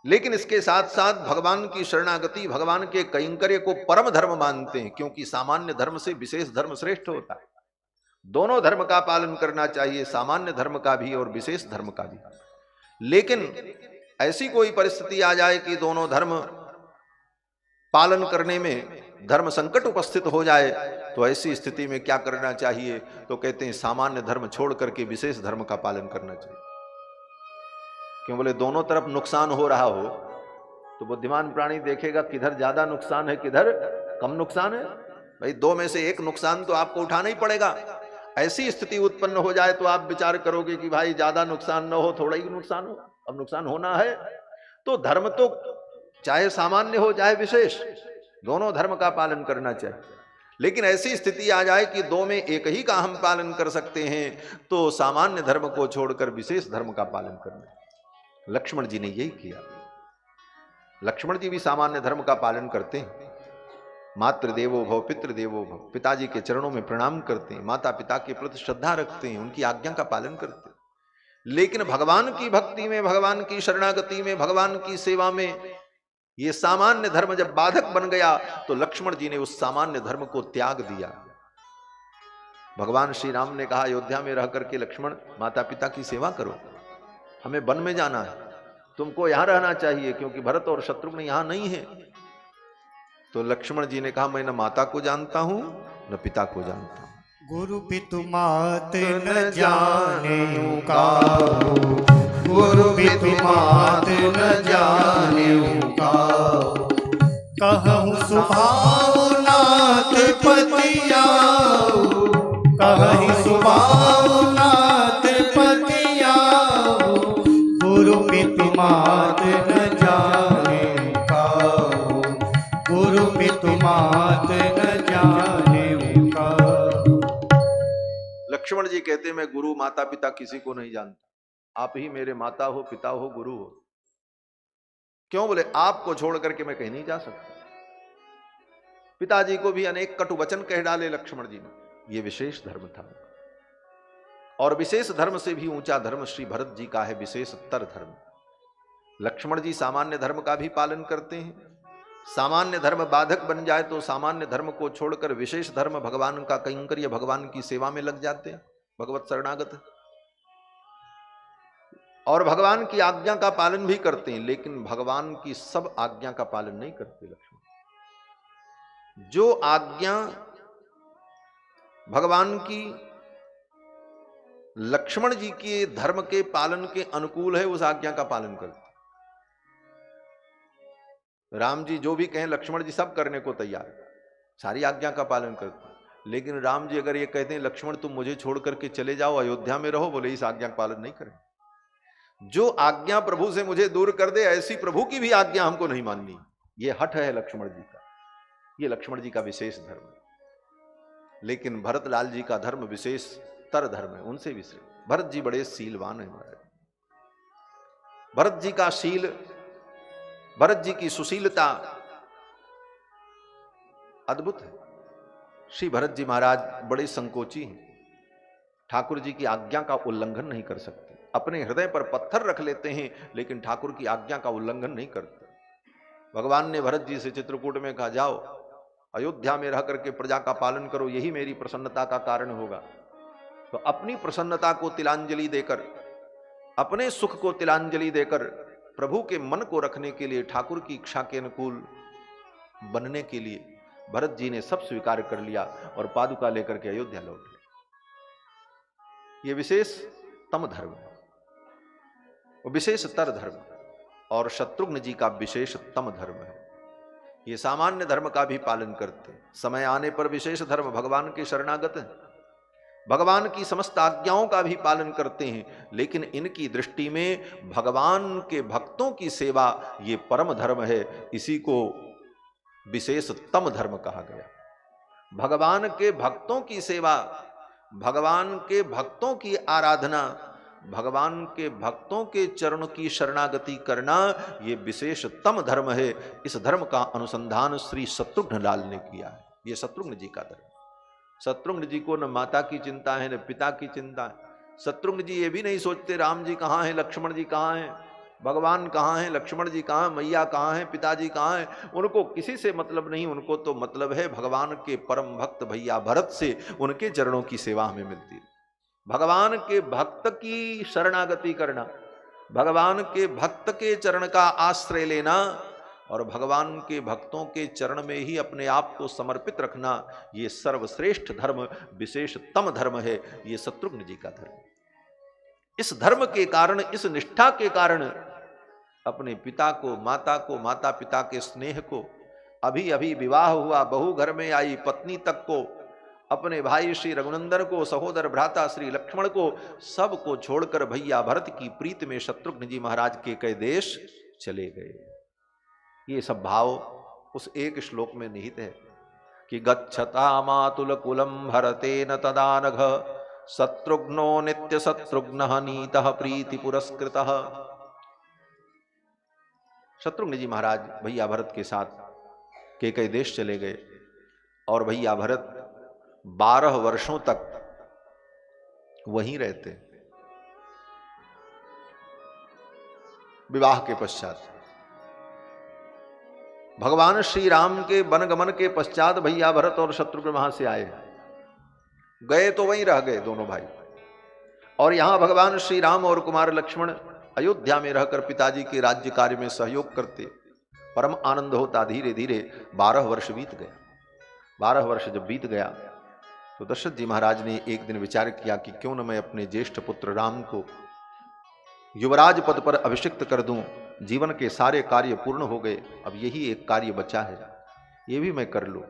लेकिन इसके साथ साथ भगवान की शरणागति, भगवान के कैंकर्य को परम धर्म मानते हैं, क्योंकि सामान्य धर्म से विशेष धर्म श्रेष्ठ होता है। दोनों धर्म का पालन करना चाहिए, सामान्य धर्म का भी और विशेष धर्म का भी। लेकिन ऐसी कोई परिस्थिति आ जाए कि दोनों धर्म पालन करने में धर्म संकट उपस्थित हो जाए, तो ऐसी स्थिति में क्या करना चाहिए? तो कहते हैं सामान्य धर्म छोड़ करके विशेष धर्म का पालन करना चाहिए। क्यों? बोले दोनों तरफ नुकसान हो रहा हो तो बुद्धिमान प्राणी देखेगा किधर ज्यादा नुकसान है, किधर कम नुकसान है। भाई 2 में से 1 नुकसान तो आपको उठाना ही पड़ेगा। ऐसी स्थिति उत्पन्न हो जाए तो आप विचार करोगे कि भाई ज्यादा नुकसान न हो, थोड़ा ही नुकसान हो, अब नुकसान होना है। तो धर्म तो चाहे सामान्य हो चाहे विशेष, दोनों धर्म का पालन करना चाहिए। लेकिन ऐसी स्थिति आ जाए कि दो में एक ही का हम पालन कर सकते हैं, तो सामान्य धर्म को छोड़कर विशेष धर्म का पालन करना। लक्ष्मण जी ने यही किया। लक्ष्मण जी भी सामान्य धर्म का पालन करते हैं। मातृदेवो भव पितृदेवो भव, पिताजी के चरणों में प्रणाम करते हैं, माता पिता के प्रति श्रद्धा रखते हैं, उनकी आज्ञा का पालन करते हैं। लेकिन भगवान की भक्ति में, भगवान की शरणागति में, भगवान की सेवा में ये सामान्य धर्म जब बाधक बन गया तो लक्ष्मण जी ने उस सामान्य धर्म को त्याग दिया। भगवान श्री राम ने कहा अयोध्या में रह करके लक्ष्मण माता पिता की सेवा करो, हमें वन में जाना है, तुमको यहां रहना चाहिए क्योंकि भरत और शत्रुघ्न यहां नहीं है। तो लक्ष्मण जी ने कहा मैं न माता को जानता हूं न पिता को जानता हूं। गुरु पितु मात न जाने काहू, गुरु पितु मात न जाने काहू, कहूँ सुभाव नाथ पतियाऊ, कहूँ सुभाव नाथ पतियाऊ, गुरु पितु मात न जाने काहू, गुरु पितु मात न जाने काहू। लक्ष्मण जी कहते मैं गुरु माता पिता किसी को नहीं जानता, आप ही मेरे माता हो, पिता हो, गुरु हो। क्यों? बोले आपको छोड़ करके मैं कहीं नहीं जा सकता। पिताजी को भी अनेक कटु वचन कह डाले लक्ष्मण जी ने। ये विशेष धर्म था। और विशेष धर्म से भी ऊंचा धर्म श्री भरत जी का है, विशेषतर धर्म। लक्ष्मण जी सामान्य धर्म का भी पालन करते हैं। सामान्य धर्म बाधक बन जाए तो सामान्य धर्म को छोड़कर विशेष धर्म भगवान का कैंकर्य, भगवान की सेवा में लग जाते हैं, भगवत शरणागत, और भगवान की आज्ञा का पालन भी करते हैं। लेकिन भगवान की सब आज्ञा का पालन नहीं करते लक्ष्मण। जो आज्ञा भगवान की लक्ष्मण जी के धर्म के पालन के अनुकूल है, उस आज्ञा का पालन करते। राम जी जो भी कहें लक्ष्मण जी सब करने को तैयार, सारी आज्ञा का पालन करते। लेकिन राम जी अगर ये कहते हैं लक्ष्मण तुम मुझे छोड़ करके चले जाओ, अयोध्या में रहो, बोले इस आज्ञा का पालन नहीं करें। जो आज्ञा प्रभु से मुझे दूर कर दे, ऐसी प्रभु की भी आज्ञा हमको नहीं माननी। ये हठ है लक्ष्मण जी का, ये लक्ष्मण जी का विशेष धर्म है। लेकिन भरत लाल जी का धर्म विशेष तर धर्म है, उनसे विशेष। भरत जी बड़े शीलवान है महाराज। भरत जी का शील, भरत जी की सुशीलता अद्भुत है। श्री भरत जी महाराज बड़े संकोची हैं, ठाकुर जी की आज्ञा का उल्लंघन नहीं कर सकते। अपने हृदय पर पत्थर रख लेते हैं लेकिन ठाकुर की आज्ञा का उल्लंघन नहीं करते। भगवान ने भरत जी से चित्रकूट में कहा जाओ अयोध्या में रह करके प्रजा का पालन करो, यही मेरी प्रसन्नता का कारण होगा। तो अपनी प्रसन्नता को तिलांजलि देकर, अपने सुख को तिलांजलि देकर प्रभु के मन को रखने के लिए, ठाकुर की इच्छा के अनुकूल बनने के लिए भरत जी ने सब स्वीकार कर लिया और पादुका लेकर के अयोध्या लौट गए। ये विशेष तम धर्म है, विशेषतर धर्म, और शत्रुघ्न जी का विशेषतम धर्म है। ये सामान्य धर्म का भी पालन करते, समय आने पर विशेष धर्म, भगवान के शरणागत हैं, भगवान की समस्त आज्ञाओं का भी पालन करते हैं। लेकिन इनकी दृष्टि में भगवान के भक्तों की सेवा ये परम धर्म है, इसी को विशेषतम धर्म कहा गया। भगवान के भक्तों की सेवा, भगवान के भक्तों की आराधना, भगवान के भक्तों के चरणों की शरणागति करना, ये विशेषतम धर्म है। इस धर्म का अनुसंधान श्री शत्रुघ्न लाल ने किया है। ये शत्रुघ्न जी का धर्म। शत्रुघ्न जी को न माता की चिंता है न पिता की चिंता है। शत्रुघ्न जी ये भी नहीं सोचते राम जी कहाँ हैं, लक्ष्मण जी कहाँ हैं, भगवान कहाँ हैं, लक्ष्मण जी कहाँ हैं, मैया कहाँ हैं, पिताजी कहाँ हैं। उनको किसी से मतलब नहीं, उनको तो मतलब है भगवान के परम भक्त भैया भरत से, उनके चरणों की सेवा हमें मिलती है। भगवान के भक्त की शरणागति करना, भगवान के भक्त के चरण का आश्रय लेना और भगवान के भक्तों के चरण में ही अपने आप को समर्पित रखना, ये सर्वश्रेष्ठ धर्म, विशेषतम धर्म है। ये शत्रुघ्न जी का धर्म। इस धर्म के कारण, इस निष्ठा के कारण अपने पिता को, माता पिता के स्नेह को, अभी अभी विवाह हुआ बहू घर में आई पत्नी तक को अपने भाई श्री रघुनंदन को, सहोदर भ्राता श्री लक्ष्मण को, सबको छोड़कर भैया भरत की प्रीत में शत्रुघ्न जी महाराज के कई देश चले गए। ये सब भाव उस एक श्लोक में निहित है कि गच्छता मातुल कुलम भरतेन तदानघ शत्रुघ्नो नित्य शत्रुघ्नः नीतः प्रीति पुरस्कृतः। शत्रुघ्न जी महाराज भैया भरत के साथ कई देश चले गए और भैया भरत 12 वर्षों तक वहीं रहते। विवाह के पश्चात भगवान श्री राम के वनगमन के पश्चात भैया भरत और शत्रुघ्न वहां से आए, गए तो वहीं रह गए दोनों भाई। और यहां भगवान श्री राम और कुमार लक्ष्मण अयोध्या में रहकर पिताजी के राज्य कार्य में सहयोग करते। परम आनंद होता। धीरे धीरे 12 वर्ष बीत गया। 12 वर्ष जब बीत गया तो दशरथ जी महाराज ने एक दिन विचार किया कि क्यों न मैं अपने ज्येष्ठ पुत्र राम को युवराज पद पर अभिषिक्त कर दूं। जीवन के सारे कार्य पूर्ण हो गए, अब यही एक कार्य बचा है, ये भी मैं कर लूं,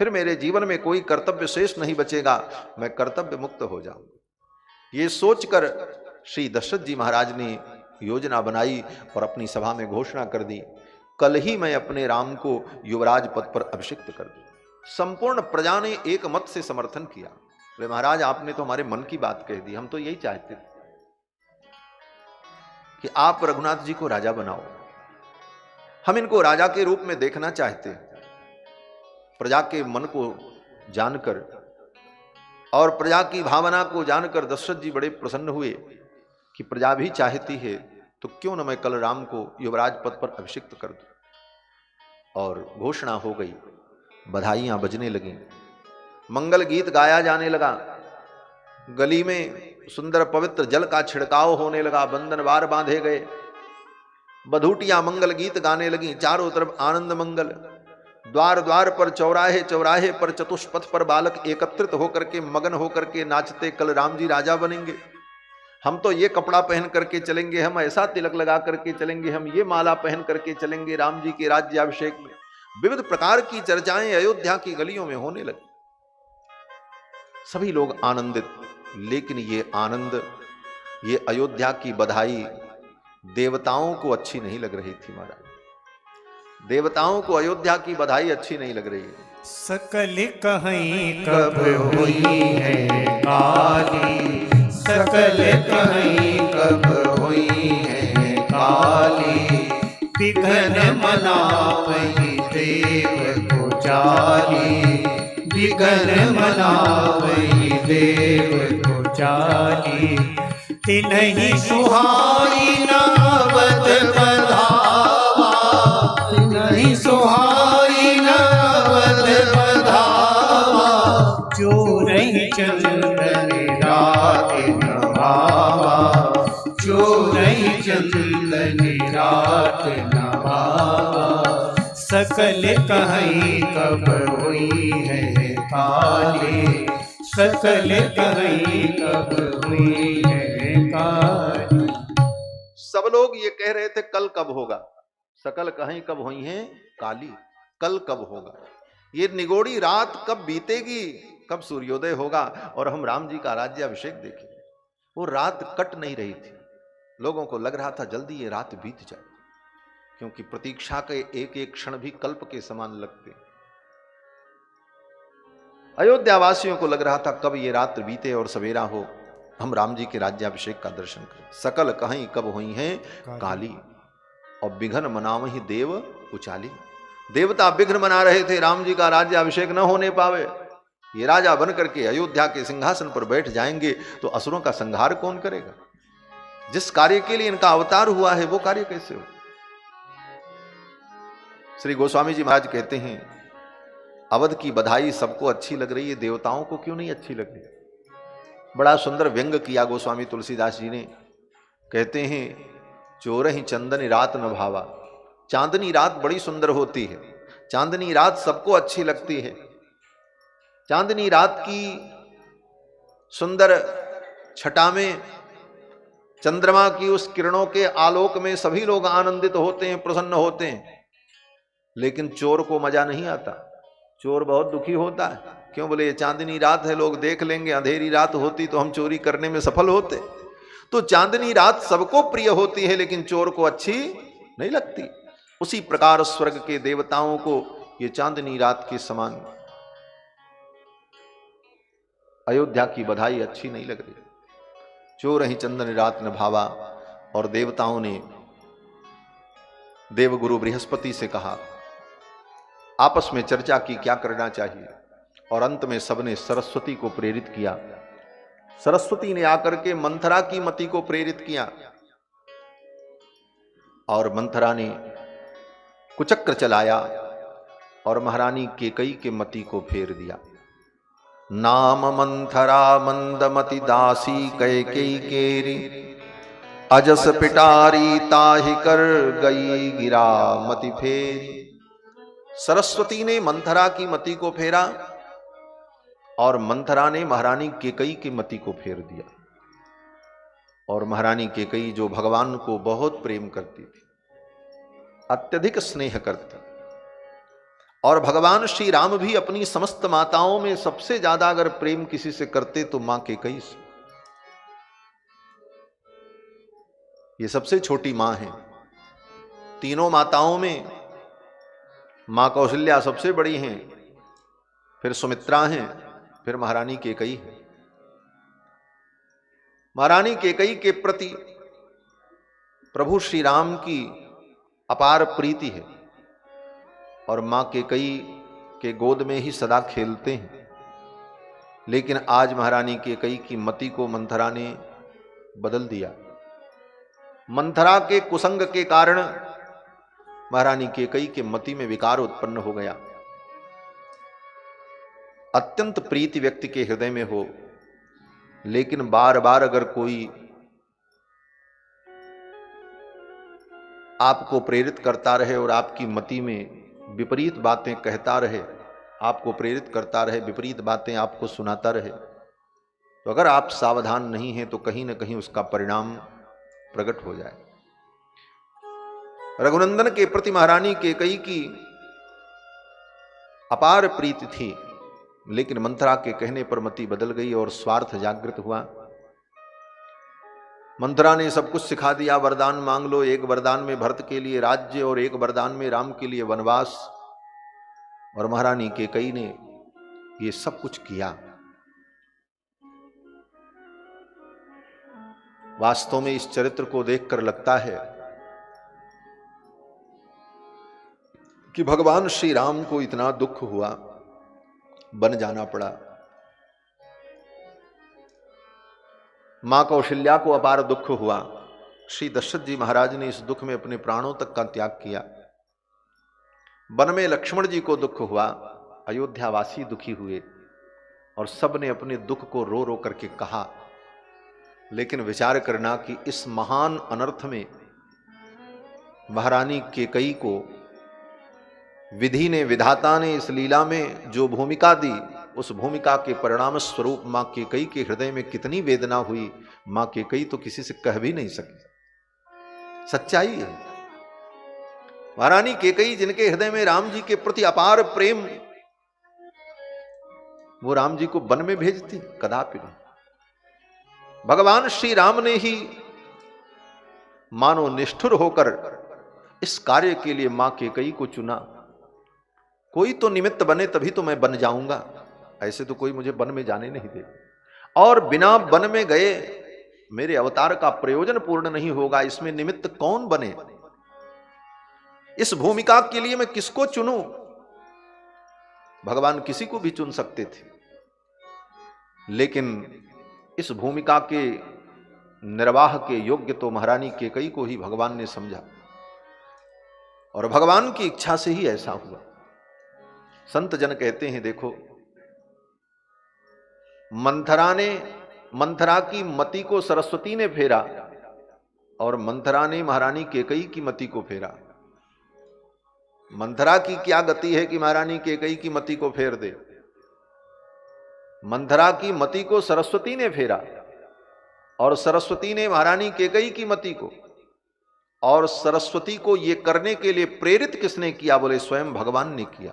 फिर मेरे जीवन में कोई कर्तव्य शेष नहीं बचेगा, मैं कर्तव्य मुक्त हो जाऊंगा। ये सोचकर श्री दशरथ जी महाराज ने योजना बनाई और अपनी सभा में घोषणा कर दी, कल ही मैं अपने राम को युवराज पद पर अभिषिक्त कर दूं। संपूर्ण प्रजा ने एक मत से समर्थन किया। बोले महाराज आपने तो हमारे मन की बात कह दी, हम तो यही चाहते थे कि आप रघुनाथ जी को राजा बनाओ, हम इनको राजा के रूप में देखना चाहते। प्रजा के मन को जानकर और प्रजा की भावना को जानकर दशरथ जी बड़े प्रसन्न हुए कि प्रजा भी चाहती है तो क्यों न मैं कल राम को युवराज पद पर अभिषिक्त कर दूं। और घोषणा हो गई, बधाइयां बजने लगी, मंगल गीत गाया जाने लगा, गली में सुंदर पवित्र जल का छिड़काव होने लगा, बंधन वार बांधे गए, बधूटियां मंगल गीत गाने लगी, चारों तरफ आनंद मंगल। द्वार द्वार पर, चौराहे चौराहे पर, चतुष्पथ पर बालक एकत्रित होकर के मगन होकर के नाचते, कल राम जी राजा बनेंगे, हम तो ये कपड़ा पहन करके चलेंगे, हम ऐसा तिलक लगा करके चलेंगे, हम ये माला पहन करके चलेंगे राम जी के राज्याभिषेक में। विविध प्रकार की चर्चाएं अयोध्या की गलियों में होने लगी। सभी लोग आनंदित, लेकिन ये आनंद, ये अयोध्या की बधाई देवताओं को अच्छी नहीं लग रही थी महाराज। देवताओं को अयोध्या की बधाई अच्छी नहीं लग रही है। सकल कहीं कब हुई है काली, सकल कहीं कब हुई है काली, विघ्न मनावई देव को चाली, विघ्न मनावई देव को चाली, तिन्हीं सुहाई नवद बधावा, तिन्हीं सुहाई नवद बधावा, चोरई चंदन रात नभावा, चोरई चंदन रात नभावा, सकल कहीं कब हुई है काली, सकल कहीं कब हुई है काली। सब लोग ये कह रहे थे कल कब होगा, सकल कहीं कब हुई है काली, कल कब होगा, ये निगोड़ी रात कब बीतेगी, कब सूर्योदय होगा और हम राम जी का राज्याभिषेक देखेंगे। वो रात कट नहीं रही थी, लोगों को लग रहा था जल्दी ये रात बीत जाए, क्योंकि प्रतीक्षा के एक एक क्षण भी कल्प के समान लगते। अयोध्या वासियों को लग रहा था कब ये रात बीते और सवेरा हो, हम राम जी के राज्याभिषेक का दर्शन करें। सकल कहीं कब हुई हैं काली और विघ्न मनावहि देव उचाली। देवता विघ्न मना रहे थे राम जी का राज्याभिषेक न होने पावे। ये राजा बन करके अयोध्या के सिंहासन पर बैठ जाएंगे तो असुरों का संहार कौन करेगा? जिस कार्य के लिए इनका अवतार हुआ है वो कार्य कैसे हो? श्री गोस्वामी जी महाराज कहते हैं अवध की बधाई सबको अच्छी लग रही है, देवताओं को क्यों नहीं अच्छी लग रही? बड़ा सुंदर व्यंग किया गोस्वामी तुलसीदास जी ने। कहते हैं चोरहि चंदनी रात न भावा। चांदनी रात बड़ी सुंदर होती है, चांदनी रात सबको अच्छी लगती है। चांदनी रात की सुंदर छटा में चंद्रमा की उस किरणों के आलोक में सभी लोग आनंदित होते हैं, प्रसन्न होते हैं। लेकिन चोर को मजा नहीं आता, चोर बहुत दुखी होता है। क्यों? बोले ये चांदनी रात है, लोग देख लेंगे, अंधेरी रात होती तो हम चोरी करने में सफल होते। तो चांदनी रात सबको प्रिय होती है लेकिन चोर को अच्छी नहीं लगती। उसी प्रकार स्वर्ग के देवताओं को ये चांदनी रात के समान अयोध्या की बधाई अच्छी नहीं लग रही। चोर ही चंदन रात न भावा। और देवताओं ने देवगुरु बृहस्पति से कहा, आपस में चर्चा की क्या करना चाहिए, और अंत में सबने सरस्वती को प्रेरित किया। सरस्वती ने आकर के मंथरा की मति को प्रेरित किया और मंथरा ने कुचक्र चलाया और महारानी केकई के मति को फेर दिया। नाम मंथरा मंदमति दासी कैकेयी केरी, अजस पिटारी ताहि कर गई गिरा मति फेरी। सरस्वती ने मंथरा की मति को फेरा और मंथरा ने महारानी केकई की मति को फेर दिया। और महारानी केकई जो भगवान को बहुत प्रेम करती थी, अत्यधिक स्नेह करती, और भगवान श्री राम भी अपनी समस्त माताओं में सबसे ज्यादा अगर प्रेम किसी से करते तो मां केकई से। ये सबसे छोटी मां है। तीनों माताओं में मां कौशल्या सबसे बड़ी हैं, फिर सुमित्रा हैं, फिर महारानी केकई है। महारानी केकई के प्रति प्रभु श्री राम की अपार प्रीति है और मां केकई के गोद में ही सदा खेलते हैं। लेकिन आज महारानी केकई की मति को मंथरा ने बदल दिया। मंथरा के कुसंग के कारण महारानी केकई के मति में विकार उत्पन्न हो गया। अत्यंत प्रीति व्यक्ति के हृदय में हो, लेकिन बार बार अगर कोई आपको प्रेरित करता रहे और आपकी मति में विपरीत बातें कहता रहे, आपको प्रेरित करता रहे, विपरीत बातें आपको सुनाता रहे, तो अगर आप सावधान नहीं हैं तो कहीं ना कहीं उसका परिणाम प्रकट हो जाए। रघुनंदन के प्रति महारानी केकई की अपार प्रीति थी, लेकिन मंथरा के कहने पर मति बदल गई और स्वार्थ जागृत हुआ। मंथरा ने सब कुछ सिखा दिया, वरदान मांग लो, एक वरदान में भरत के लिए राज्य और एक वरदान में राम के लिए वनवास। और महारानी केकई ने ये सब कुछ किया। वास्तव में इस चरित्र को देखकर लगता है कि भगवान श्री राम को इतना दुख हुआ, बन जाना पड़ा। मां कौशल्या को अपार दुख हुआ। श्री दशरथ जी महाराज ने इस दुख में अपने प्राणों तक का त्याग किया। वन में लक्ष्मण जी को दुख हुआ, अयोध्यावासी दुखी हुए और सब ने अपने दुख को रो रो करके कहा। लेकिन विचार करना कि इस महान अनर्थ में महारानी केकई को विधि ने, विधाता ने इस लीला में जो भूमिका दी, उस भूमिका के परिणाम स्वरूप मां केकई के हृदय में कितनी वेदना हुई, मां केकई तो किसी से कह भी नहीं सकी। सच्चाई है। महारानी केकई जिनके हृदय में राम जी के प्रति अपार प्रेम, वो राम जी को वन में भेजती? कदापि नहीं। भगवान श्री राम ने ही मानो निष्ठुर होकर इस कार्य के लिए मां केकई को चुना। कोई तो निमित्त बने तभी तो मैं बन जाऊंगा, ऐसे तो कोई मुझे वन में जाने नहीं दे। और बिना वन में गए मेरे अवतार का प्रयोजन पूर्ण नहीं होगा। इसमें निमित्त कौन बने? इस भूमिका के लिए मैं किसको चुनूं? भगवान किसी को भी चुन सकते थे, लेकिन इस भूमिका के निर्वाह के योग्य तो महारानी केकई को ही भगवान ने समझा और भगवान की इच्छा से ही ऐसा हुआ। संत जन कहते हैं, देखो मंथरा की मति को सरस्वती ने फेरा और मंथरा ने महारानी केकई की मति को फेरा। मंथरा की क्या गति है कि महारानी केकई की मति को फेर दे? मंथरा की मति को सरस्वती ने फेरा और सरस्वती ने महारानी केकई की मति को। और सरस्वती को यह करने के लिए प्रेरित किसने किया? बोले स्वयं भगवान ने किया।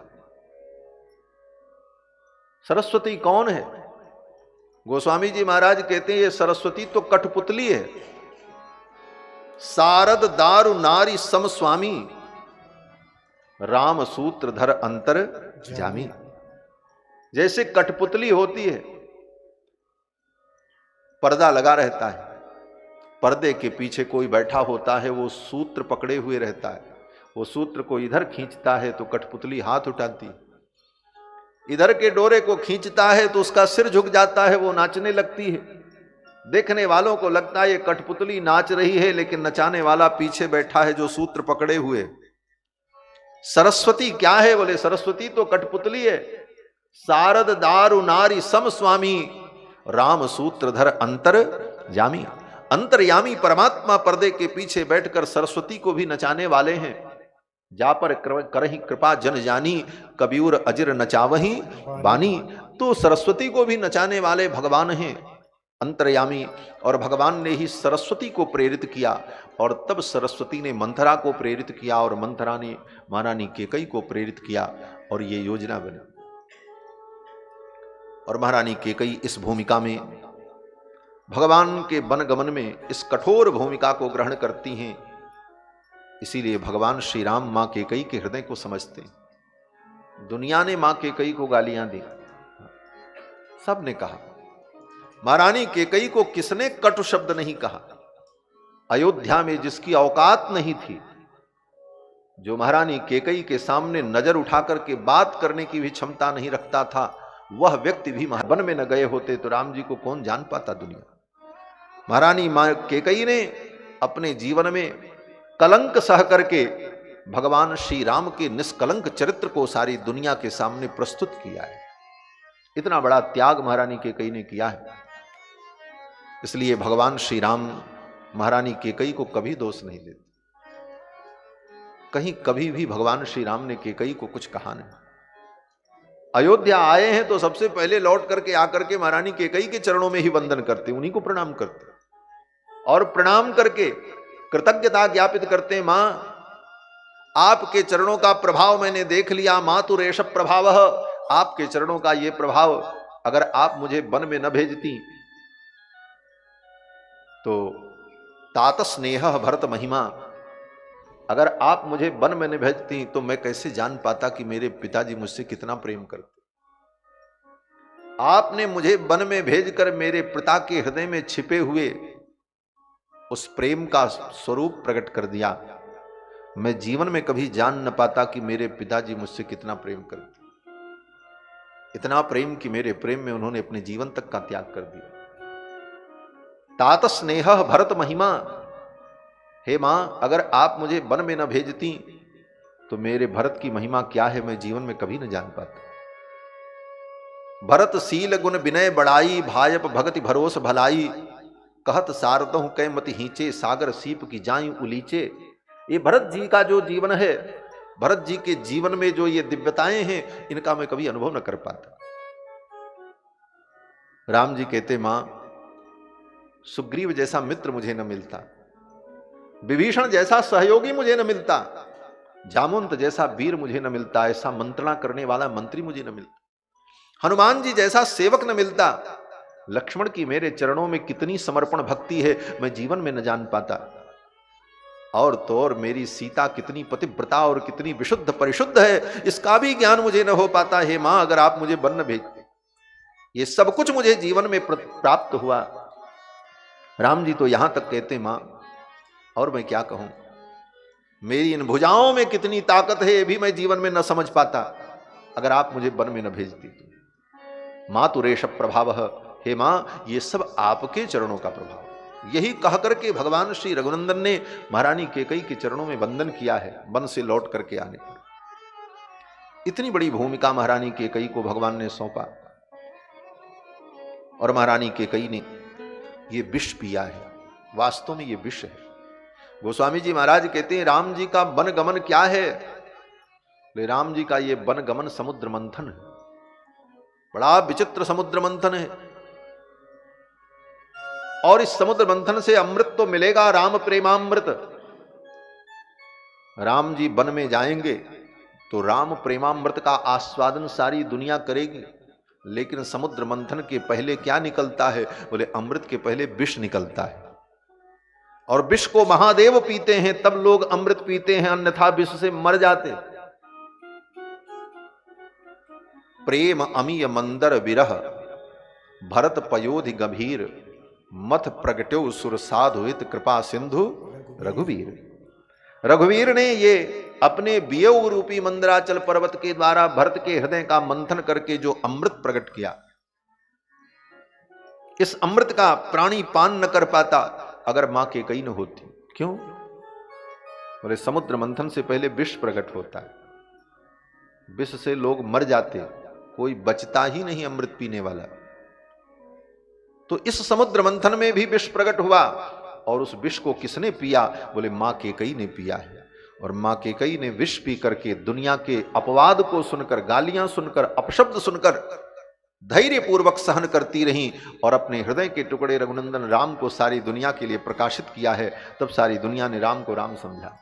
सरस्वती कौन है? गोस्वामी जी महाराज कहते हैं ये सरस्वती तो कठपुतली है। सारद दारु नारी सम स्वामी, राम सूत्रधर अंतर जामी। जैसे कठपुतली होती है, पर्दा लगा रहता है, पर्दे के पीछे कोई बैठा होता है, वो सूत्र पकड़े हुए रहता है, वो सूत्र को इधर खींचता है तो कठपुतली हाथ उठाती, इधर के डोरे को खींचता है तो उसका सिर झुक जाता है, वो नाचने लगती है। देखने वालों को लगता है ये कठपुतली नाच रही है, लेकिन नचाने वाला पीछे बैठा है जो सूत्र पकड़े हुए। सरस्वती क्या है? बोले सरस्वती तो कठपुतली है। सारद दारु नारी सम स्वामी, राम सूत्रधर अंतर जामी। अंतर्यामी परमात्मा पर्दे के पीछे बैठकर सरस्वती को भी नचाने वाले हैं। जा पर करही कृपा जन जानी, कबीर अजिर नचावही बानी। तो सरस्वती को भी नचाने वाले भगवान हैं, अंतर्यामी। और भगवान ने ही सरस्वती को प्रेरित किया, और तब सरस्वती ने मंथरा को प्रेरित किया, और मंथरा ने महारानी केकई को प्रेरित किया, और ये योजना बनी। और महारानी केकई इस भूमिका में, भगवान के वनगमन में इस कठोर भूमिका को ग्रहण करती हैं। इसीलिए भगवान श्री राम मां केकई के हृदय को समझते हैं। दुनिया ने मां केकई को गालियां दी, सब ने कहा, महारानी केकई को किसने कटु शब्द नहीं कहा। अयोध्या में जिसकी औकात नहीं थी, जो महारानी केकई के सामने नजर उठाकर के बात करने की भी क्षमता नहीं रखता था, वह व्यक्ति भी वन में न गए होते तो राम जी को कौन जान पाता दुनिया। महारानी मां केकई ने अपने जीवन में कलंक सह करके भगवान श्री राम के निष्कलंक चरित्र को सारी दुनिया के सामने प्रस्तुत किया है। इतना बड़ा त्याग महारानी केकई ने किया है। इसलिए भगवान श्री राम महारानी केकई को कभी दोष नहीं देते। कहीं कभी भी भगवान श्री राम ने केकई को कुछ कहा नहीं। अयोध्या आए हैं तो सबसे पहले लौट करके आकर के महारानी केकई के चरणों में ही वंदन करते, उन्हीं को प्रणाम करते, और प्रणाम करके कृतज्ञता ज्ञापित करते हैं, मां आपके चरणों का प्रभाव मैंने देख लिया, मातु रेश प्रभाव, आपके चरणों का ये प्रभाव, अगर आप मुझे वन में न भेजती तो तात स्नेह भरत महिमा, अगर आप मुझे वन में न भेजती तो मैं कैसे जान पाता कि मेरे पिताजी मुझसे कितना प्रेम करते। आपने मुझे वन में भेजकर मेरे पिता के हृदय में छिपे हुए उस प्रेम का स्वरूप प्रकट कर दिया। मैं जीवन में कभी जान न पाता कि मेरे पिताजी मुझसे कितना प्रेम करते। इतना प्रेम कि मेरे प्रेम में उन्होंने अपने जीवन तक का त्याग कर दिया। तात स्नेह भरत महिमा, हे मां अगर आप मुझे वन में न भेजती तो मेरे भरत की महिमा क्या है मैं जीवन में कभी न जान पाता। भरत सील गुण विनय बड़ाई, भायप भगति भरोस भलाई, कहत सारतहु कै मति हींचे, सागर सीप की जाई उलीचे। ये भरत जी का जो जीवन है, भरत जी के जीवन में जो ये दिव्यताएं हैं, इनका मैं कभी अनुभव न कर पाता। राम जी कहते, मां सुग्रीव जैसा मित्र मुझे न मिलता, विभीषण जैसा सहयोगी मुझे न मिलता, जामुंत जैसा वीर मुझे न मिलता, ऐसा मंत्रणा करने वाला मंत्री मुझे न मिलता, हनुमान जी जैसा सेवक न मिलता, लक्ष्मण की मेरे चरणों में कितनी समर्पण भक्ति है मैं जीवन में न जान पाता, और तो और मेरी सीता कितनी पतिव्रता और कितनी विशुद्ध परिशुद्ध है इसका भी ज्ञान मुझे न हो पाता। हे मां अगर आप मुझे वन न भेजते, ये सब कुछ मुझे जीवन में प्राप्त हुआ। राम जी तो यहां तक कहते, मां और मैं क्या कहूं, मेरी इन भुजाओं में कितनी ताकत है ये भी मैं जीवन में न समझ पाता अगर आप मुझे वन में न भेजती तो। मातुरेश प्रभाव, हे मां ये सब आपके चरणों का प्रभाव। यही कह करके भगवान श्री रघुनंदन ने महारानी केकई के चरणों में वंदन किया है वन से लौट करके आने पर। इतनी बड़ी भूमिका महारानी केकई को भगवान ने सौंपा, और महारानी केकई ने ये विष पिया है। वास्तव में ये विष है। गोस्वामी जी महाराज कहते हैं, राम जी का वन गमन क्या है? राम जी का ये वन गमन समुद्र मंथन है, बड़ा विचित्र समुद्र मंथन है। और इस समुद्र मंथन से अमृत तो मिलेगा, राम प्रेमामृत। राम जी वन में जाएंगे तो राम प्रेमामृत का आस्वादन सारी दुनिया करेगी। लेकिन समुद्र मंथन के पहले क्या निकलता है? बोले अमृत के पहले विष निकलता है। और विष को महादेव पीते हैं, तब लोग अमृत पीते हैं, अन्यथा विष से मर जाते। प्रेम अमीय मंदर विरह भरत पयोधि गंभीर मथ प्रगट्यो सुर साधुहित कृपा सिंधु रघुवीर। रघुवीर ने ये अपने वियोग रूपी मंदराचल पर्वत के द्वारा भरत के हृदय का मंथन करके जो अमृत प्रकट किया, इस अमृत का प्राणी पान न कर पाता अगर मां केकई न होती। क्यों? बोले समुद्र मंथन से पहले विष प्रकट होता है, विष से लोग मर जाते, कोई बचता ही नहीं अमृत पीने वाला। तो इस समुद्र मंथन में भी विष प्रकट हुआ, और उस विष को किसने पिया? बोले मां केकई ने पिया है। और मां केकई ने विष पी करके दुनिया के अपवाद को सुनकर, गालियां सुनकर, अपशब्द सुनकर धैर्य पूर्वक सहन करती रहीं और अपने हृदय के टुकड़े रघुनंदन राम को सारी दुनिया के लिए प्रकाशित किया है। तब सारी दुनिया ने राम को राम समझा।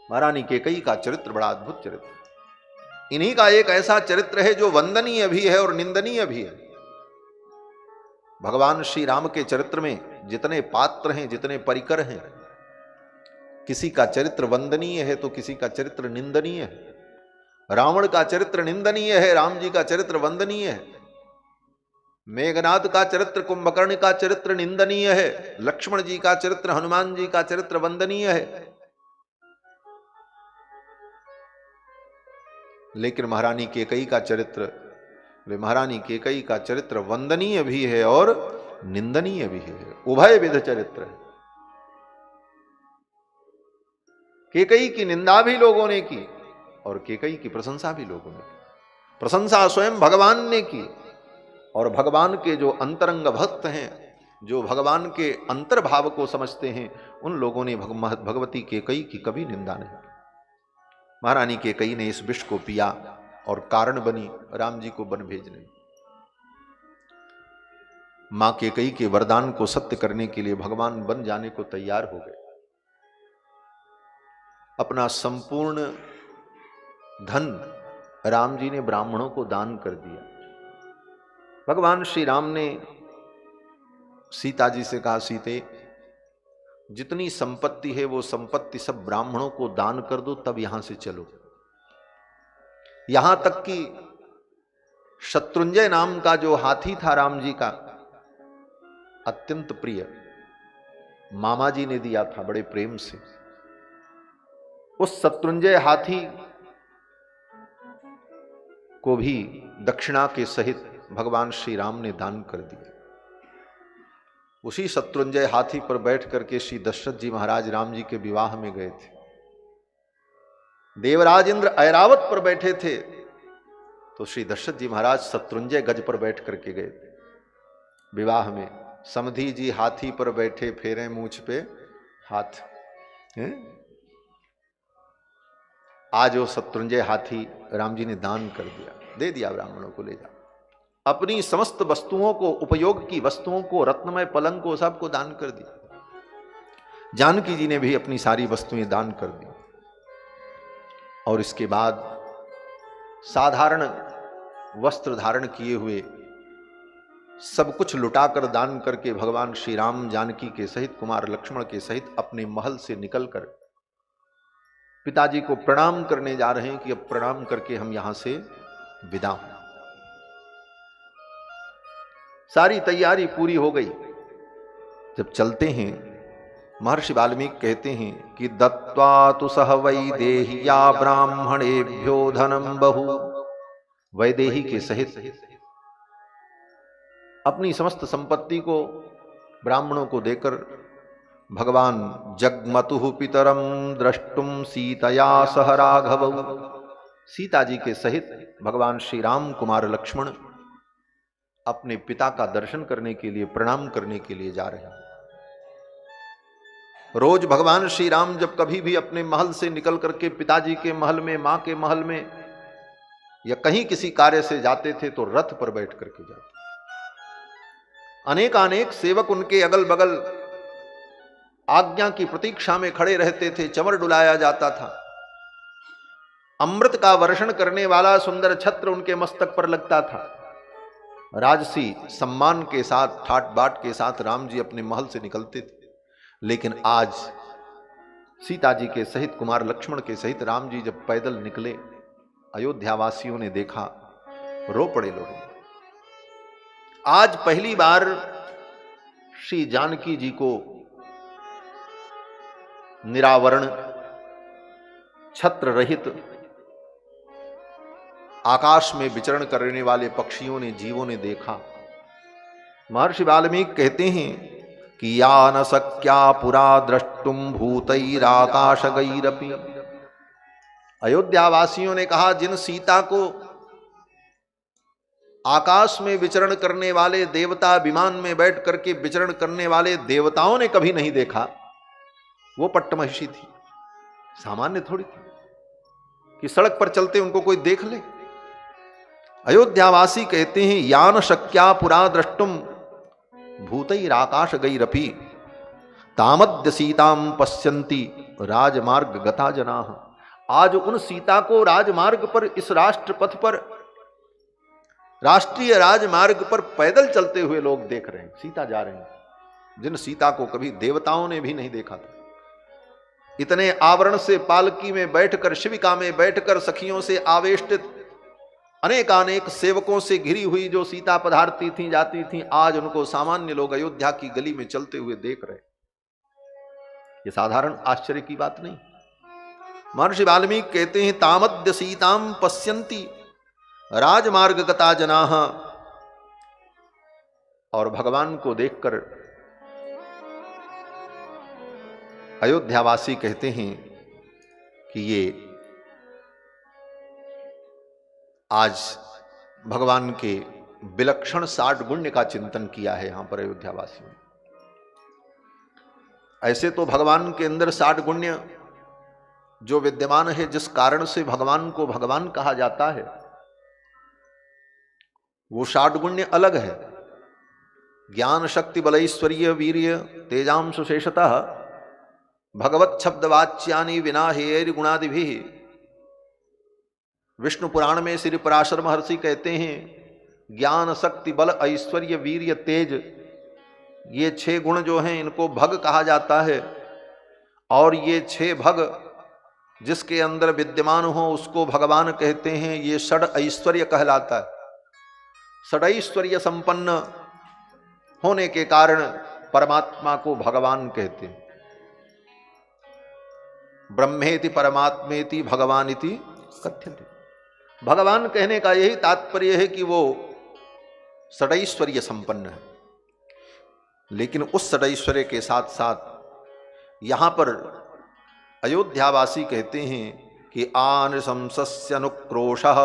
महारानी केकई का चरित्र बड़ा अद्भुत चरित्र। इन्हीं का एक ऐसा चरित्र है जो वंदनीय भी है और निंदनीय भी है। भगवान श्री राम के चरित्र में जितने पात्र हैं, जितने परिकर हैं, किसी का चरित्र वंदनीय है तो किसी का चरित्र निंदनीय है। रावण का चरित्र निंदनीय है, राम जी का चरित्र वंदनीय है। मेघनाद का चरित्र, कुंभकर्ण का चरित्र निंदनीय है, लक्ष्मण जी का चरित्र, हनुमान जी का चरित्र वंदनीय है। लेकिन महारानी केकई का चरित्र, महारानी केकई का चरित्र वंदनीय भी है और निंदनीय भी है, उभय विध चरित्र है। केकई की निंदा भी लोगों ने की और केकई की प्रशंसा भी लोगों ने की। प्रशंसा स्वयं भगवान ने की, और भगवान के जो अंतरंग भक्त हैं, जो भगवान के अंतर्भाव को समझते हैं, उन लोगों ने भगवती केकई की कभी निंदा नहीं की। महारानी केकई ने इस विष को पिया और कारण बनी राम जी को वन भेजने। मां केकई के वरदान को सत्य करने के लिए भगवान वन जाने को तैयार हो गए। अपना संपूर्ण धन राम जी ने ब्राह्मणों को दान कर दिया। भगवान श्री राम ने सीता जी से कहा, सीते जितनी संपत्ति है वो संपत्ति सब ब्राह्मणों को दान कर दो, तब यहां से चलो। यहां तक कि शत्रुंजय नाम का जो हाथी था राम जी का, अत्यंत प्रिय, मामा जी ने दिया था बड़े प्रेम से। उस शत्रुंजय हाथी को भी दक्षिणा के सहित भगवान श्री राम ने दान कर दिया। उसी शत्रुंजय हाथी पर बैठ करके श्री दशरथ जी महाराज राम जी के विवाह में गए थे। देवराज इंद्र ऐरावत पर बैठे थे तो श्री दशरथ जी महाराज शत्रुंजय गज पर बैठ करके गए थे विवाह में। समधी जी हाथी पर बैठे, फेरे मूछ पे हाथ। आज वो शत्रुंजय हाथी राम जी ने दान कर दिया, दे दिया ब्राह्मणों को, ले जा। अपनी समस्त वस्तुओं को, उपयोग की वस्तुओं को, रत्नमय पलंग को, सबको दान कर दिया। जानकी जी ने भी अपनी सारी वस्तुएं दान कर दी। और इसके बाद साधारण वस्त्र धारण किए हुए सब कुछ लुटाकर दान करके भगवान श्री राम जानकी के सहित, कुमार लक्ष्मण के सहित अपने महल से निकलकर पिताजी को प्रणाम करने जा रहे हैं कि अब प्रणाम करके हम यहां से विदा हों। सारी तैयारी पूरी हो गई। जब चलते हैं, महर्षि वाल्मीकि कहते हैं कि दत्त्वा तु सह वैदेह्या ब्राह्मणेभ्यो धनम बहु। वैदेही के सहित अपनी समस्त संपत्ति को ब्राह्मणों को देकर भगवान जगमतु पितरम द्रष्टुम सीतया सह राघव। सीता जी के सहित भगवान श्री राम, कुमार लक्ष्मण अपने पिता का दर्शन करने के लिए, प्रणाम करने के लिए जा रहे हैं। रोज भगवान श्री राम जब कभी भी अपने महल से निकल करके पिताजी के महल में, मां के महल में या कहीं किसी कार्य से जाते थे तो रथ पर बैठ करके जाते। अनेक सेवक उनके अगल बगल आज्ञा की प्रतीक्षा में खड़े रहते थे। चंवर डुलाया जाता था। अमृत का वर्षण करने वाला सुंदर छत्र उनके मस्तक पर लगता था। राजसी सम्मान के साथ, ठाट बाट के साथ राम जी अपने महल से निकलते थे। लेकिन आज सीता जी के सहित, कुमार लक्ष्मण के सहित राम जी जब पैदल निकले, अयोध्यावासियों ने देखा, रो पड़े लोग। आज पहली बार श्री जानकी जी को निरावरण, छत्र रहित, आकाश में विचरण करने वाले पक्षियों ने, जीवों ने देखा। महर्षि वाल्मीकि कहते हैं कि या न शक्या पुरा द्रष्टुम भूतैराकाशगैरपि। अयोध्यावासियों ने कहा, जिन सीता को आकाश में विचरण करने वाले देवता, विमान में बैठ करके विचरण करने वाले देवताओं ने कभी नहीं देखा, वो पट्टमहिषी थी, सामान्य थोड़ी थी कि सड़क पर चलते उनको कोई देख ले। अयोध्यावासी कहते हैं, यान शक्या पुरा द्रष्टुम भूतैराकाशगैरपि तामद्य सीताम पश्यन्ति राजमार्ग गता जनाः। आज उन सीता को राजमार्ग पर, इस राष्ट्र पथ पर, राष्ट्रीय राजमार्ग पर पैदल चलते हुए लोग देख रहे हैं, सीता जा रही हैं, जिन सीता को कभी देवताओं ने भी नहीं देखा था। इतने आवरण से पालकी में बैठकर, शिविका में बैठकर, सखियों से आवेष्टित, अनेकानेक सेवकों से घिरी हुई जो सीता पधारती थी, जाती थी, आज उनको सामान्य लोग अयोध्या की गली में चलते हुए देख रहे। ये साधारण आश्चर्य की बात नहीं। महर्षि वाल्मीकि कहते हैं, तामद्य सीताम पश्यन्ति राजमार्ग गता जनाः। और भगवान को देखकर अयोध्यावासी कहते हैं कि ये आज भगवान के विलक्षण 60 गुण्य का चिंतन किया है यहां पर अयोध्यावासियों ने। ऐसे तो भगवान के अंदर 60 गुण्य जो विद्यमान है, जिस कारण से भगवान को भगवान कहा जाता है, वो 60 गुण्य अलग है। ज्ञान शक्ति बल ऐश्वर्य वीर्य तेजांश शेषतः भगवत शब्द वाच्यानि विना हेर गुणादिभिः। विष्णु पुराण में श्री पराशर महर्षि कहते हैं, ज्ञान शक्ति बल ऐश्वर्य वीर्य तेज, ये 6 गुण जो हैं इनको भग कहा जाता है। और ये 6 भग जिसके अंदर विद्यमान हो उसको भगवान कहते हैं। ये षड ऐश्वर्य कहलाता है। षडैश्वर्य संपन्न होने के कारण परमात्मा को भगवान कहते हैं। ब्रह्मेति परमात्मेति भगवानिति कथ्यते। भगवान कहने का यही तात्पर्य है कि वो षडैश्वर्य संपन्न है। लेकिन उस षडैश्वर्य के साथ साथ यहां पर अयोध्यावासी कहते हैं कि आनशंसस्यनुक्रोशः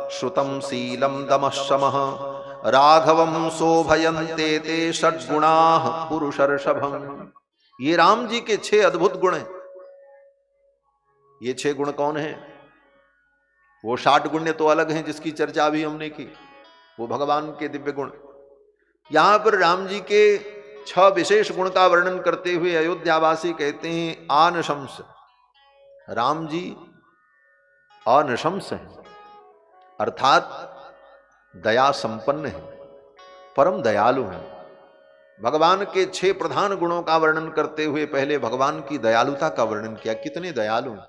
श्रुतं शीलं दमः शमः राघवं शोभयन्ते ते षड्गुणाः पुरुषर्षभम्। ये राम जी के 6 अद्भुत गुण हैं। ये 6 गुण कौन हैं? वो 60 गुण्य तो अलग हैं जिसकी चर्चा भी हमने की, वो भगवान के दिव्य गुण। यहां पर राम जी के 6 विशेष गुण का वर्णन करते हुए अयोध्यावासी कहते हैं, आनशंस, राम जी अनशंस हैं, अर्थात दया संपन्न है, परम दयालु हैं। भगवान के 6 प्रधान गुणों का वर्णन करते हुए पहले भगवान की दयालुता का वर्णन किया, कितने दयालु हैं।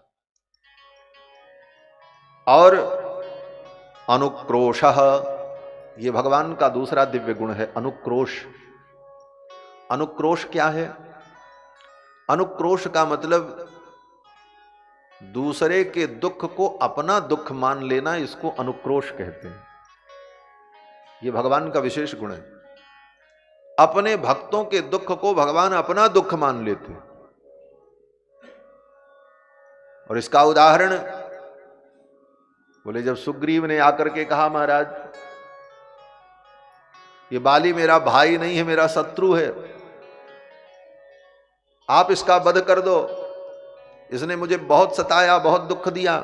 और अनुक्रोशः, ये भगवान का दूसरा दिव्य गुण है, अनुक्रोश। अनुक्रोश क्या है? अनुक्रोश का मतलब दूसरे के दुख को अपना दुख मान लेना, इसको अनुक्रोश कहते हैं। यह भगवान का विशेष गुण है। अपने भक्तों के दुख को भगवान अपना दुख मान लेते हैं। और इसका उदाहरण बोले, जब सुग्रीव ने आकर के कहा, महाराज ये बाली मेरा भाई नहीं है, मेरा शत्रु है, आप इसका वध कर दो, इसने मुझे बहुत सताया, बहुत दुख दिया।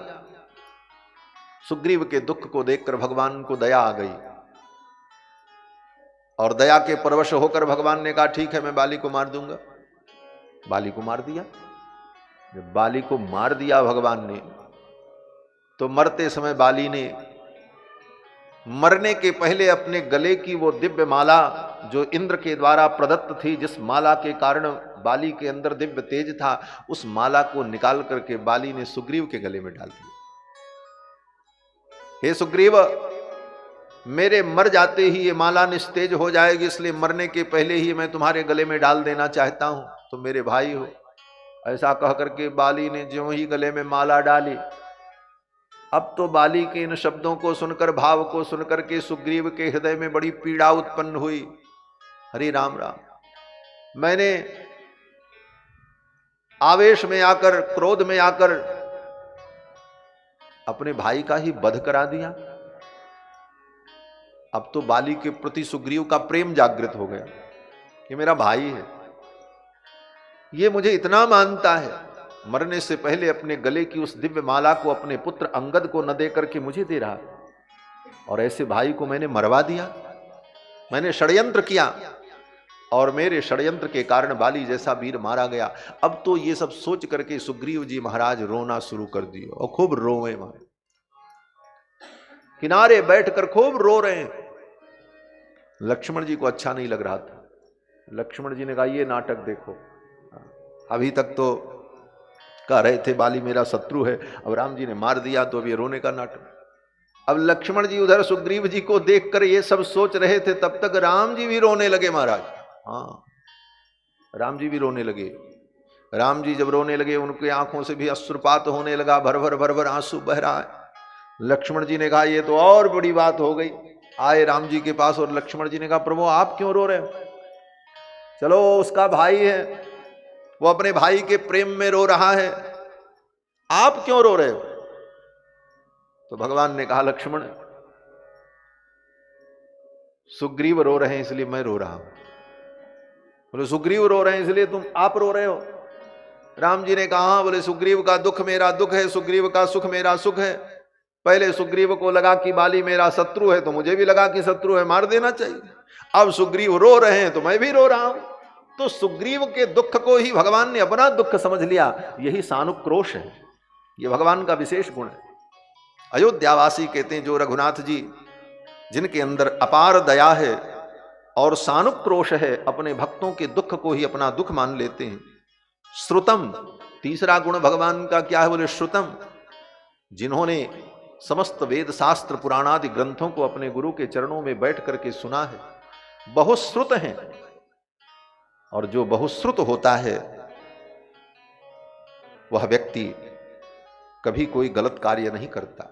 सुग्रीव के दुख को देखकर भगवान को दया आ गई और दया के परवश होकर भगवान ने कहा, ठीक है मैं बाली को मार दूंगा। बाली को मार दिया। जब बाली को मार दिया भगवान ने, तो मरते समय बाली ने मरने के पहले अपने गले की वो दिव्य माला जो इंद्र के द्वारा प्रदत्त थी, जिस माला के कारण बाली के अंदर दिव्य तेज था, उस माला को निकाल करके बाली ने सुग्रीव के गले में डाल दिया। हे सुग्रीव, मेरे मर जाते ही ये माला निस्तेज हो जाएगी, इसलिए मरने के पहले ही मैं तुम्हारे गले में डाल देना चाहता हूं, तुम मेरे भाई हो। ऐसा कह करके बाली ने ज्यों ही गले में माला डाली, अब तो बाली के इन शब्दों को सुनकर, भाव को सुनकर के सुग्रीव के हृदय में बड़ी पीड़ा उत्पन्न हुई। हरि राम राम, मैंने आवेश में आकर, क्रोध में आकर अपने भाई का ही वध करा दिया। अब तो बाली के प्रति सुग्रीव का प्रेम जागृत हो गया कि मेरा भाई है, ये मुझे इतना मानता है, मरने से पहले अपने गले की उस दिव्य माला को अपने पुत्र अंगद को न दे करके मुझे दे रहा, और ऐसे भाई को मैंने मरवा दिया। मैंने षड्यंत्र किया और मेरे षड्यंत्र के कारण बाली जैसा वीर मारा गया। अब तो ये सब सोच करके सुग्रीव जी महाराज रोना शुरू कर दिए और खूब रोए, मारे किनारे बैठकर खूब रो रहे हैं। लक्ष्मण जी को अच्छा नहीं लग रहा था। लक्ष्मण जी ने कहा, ये नाटक देखो, अभी तक तो कह रहे थे बाली मेरा शत्रु है, अब राम जी ने मार दिया तो अब ये रोने का नाटक। अब लक्ष्मण जी उधर सुग्रीव जी को देखकर ये सब सोच रहे थे, तब तक राम जी भी रोने लगे महाराज। हाँ, राम जी भी रोने लगे। राम जी जब रोने लगे, उनकी आंखों से भी अश्रुपात होने लगा, भर भर आंसू बह रहा है। लक्ष्मण जी ने कहा, ये तो और बड़ी बात हो गई। आए राम जी के पास और लक्ष्मण जी ने कहा, प्रभु आप क्यों रो रहे हो? चलो, उसका भाई है, वो अपने भाई के प्रेम में रो रहा है, आप क्यों रो रहे हो? तो भगवान ने कहा, लक्ष्मण, सुग्रीव रो रहे हैं इसलिए मैं रो रहा हूं। बोले सुग्रीव रो रहे हैं इसलिए आप रो रहे हो? राम जी ने कहा, बोले सुग्रीव का दुख मेरा दुख है, सुग्रीव का सुख मेरा सुख है। पहले सुग्रीव को लगा कि बाली मेरा शत्रु है, तो मुझे भी लगा कि शत्रु है, मार देना चाहिए। अब सुग्रीव रो रहे हैं तो मैं भी रो रहा हूं। तो सुग्रीव के दुख को ही भगवान ने अपना दुख समझ लिया। यही सानुक्रोश है, यह भगवान का विशेष गुण है। अयोध्यावासी कहते हैं, जो रघुनाथ जी जिनके अंदर अपार दया है और सानुक्रोश है, अपने भक्तों के दुख को ही अपना दुख मान लेते हैं। श्रुतम, तीसरा गुण भगवान का क्या है? बोले श्रुतम, जिन्होंने समस्त वेद शास्त्र पुराणादि ग्रंथों को अपने गुरु के चरणों में बैठ करके सुना है, बहुश्रुत हैं। और जो बहुश्रुत होता है वह व्यक्ति कभी कोई गलत कार्य नहीं करता।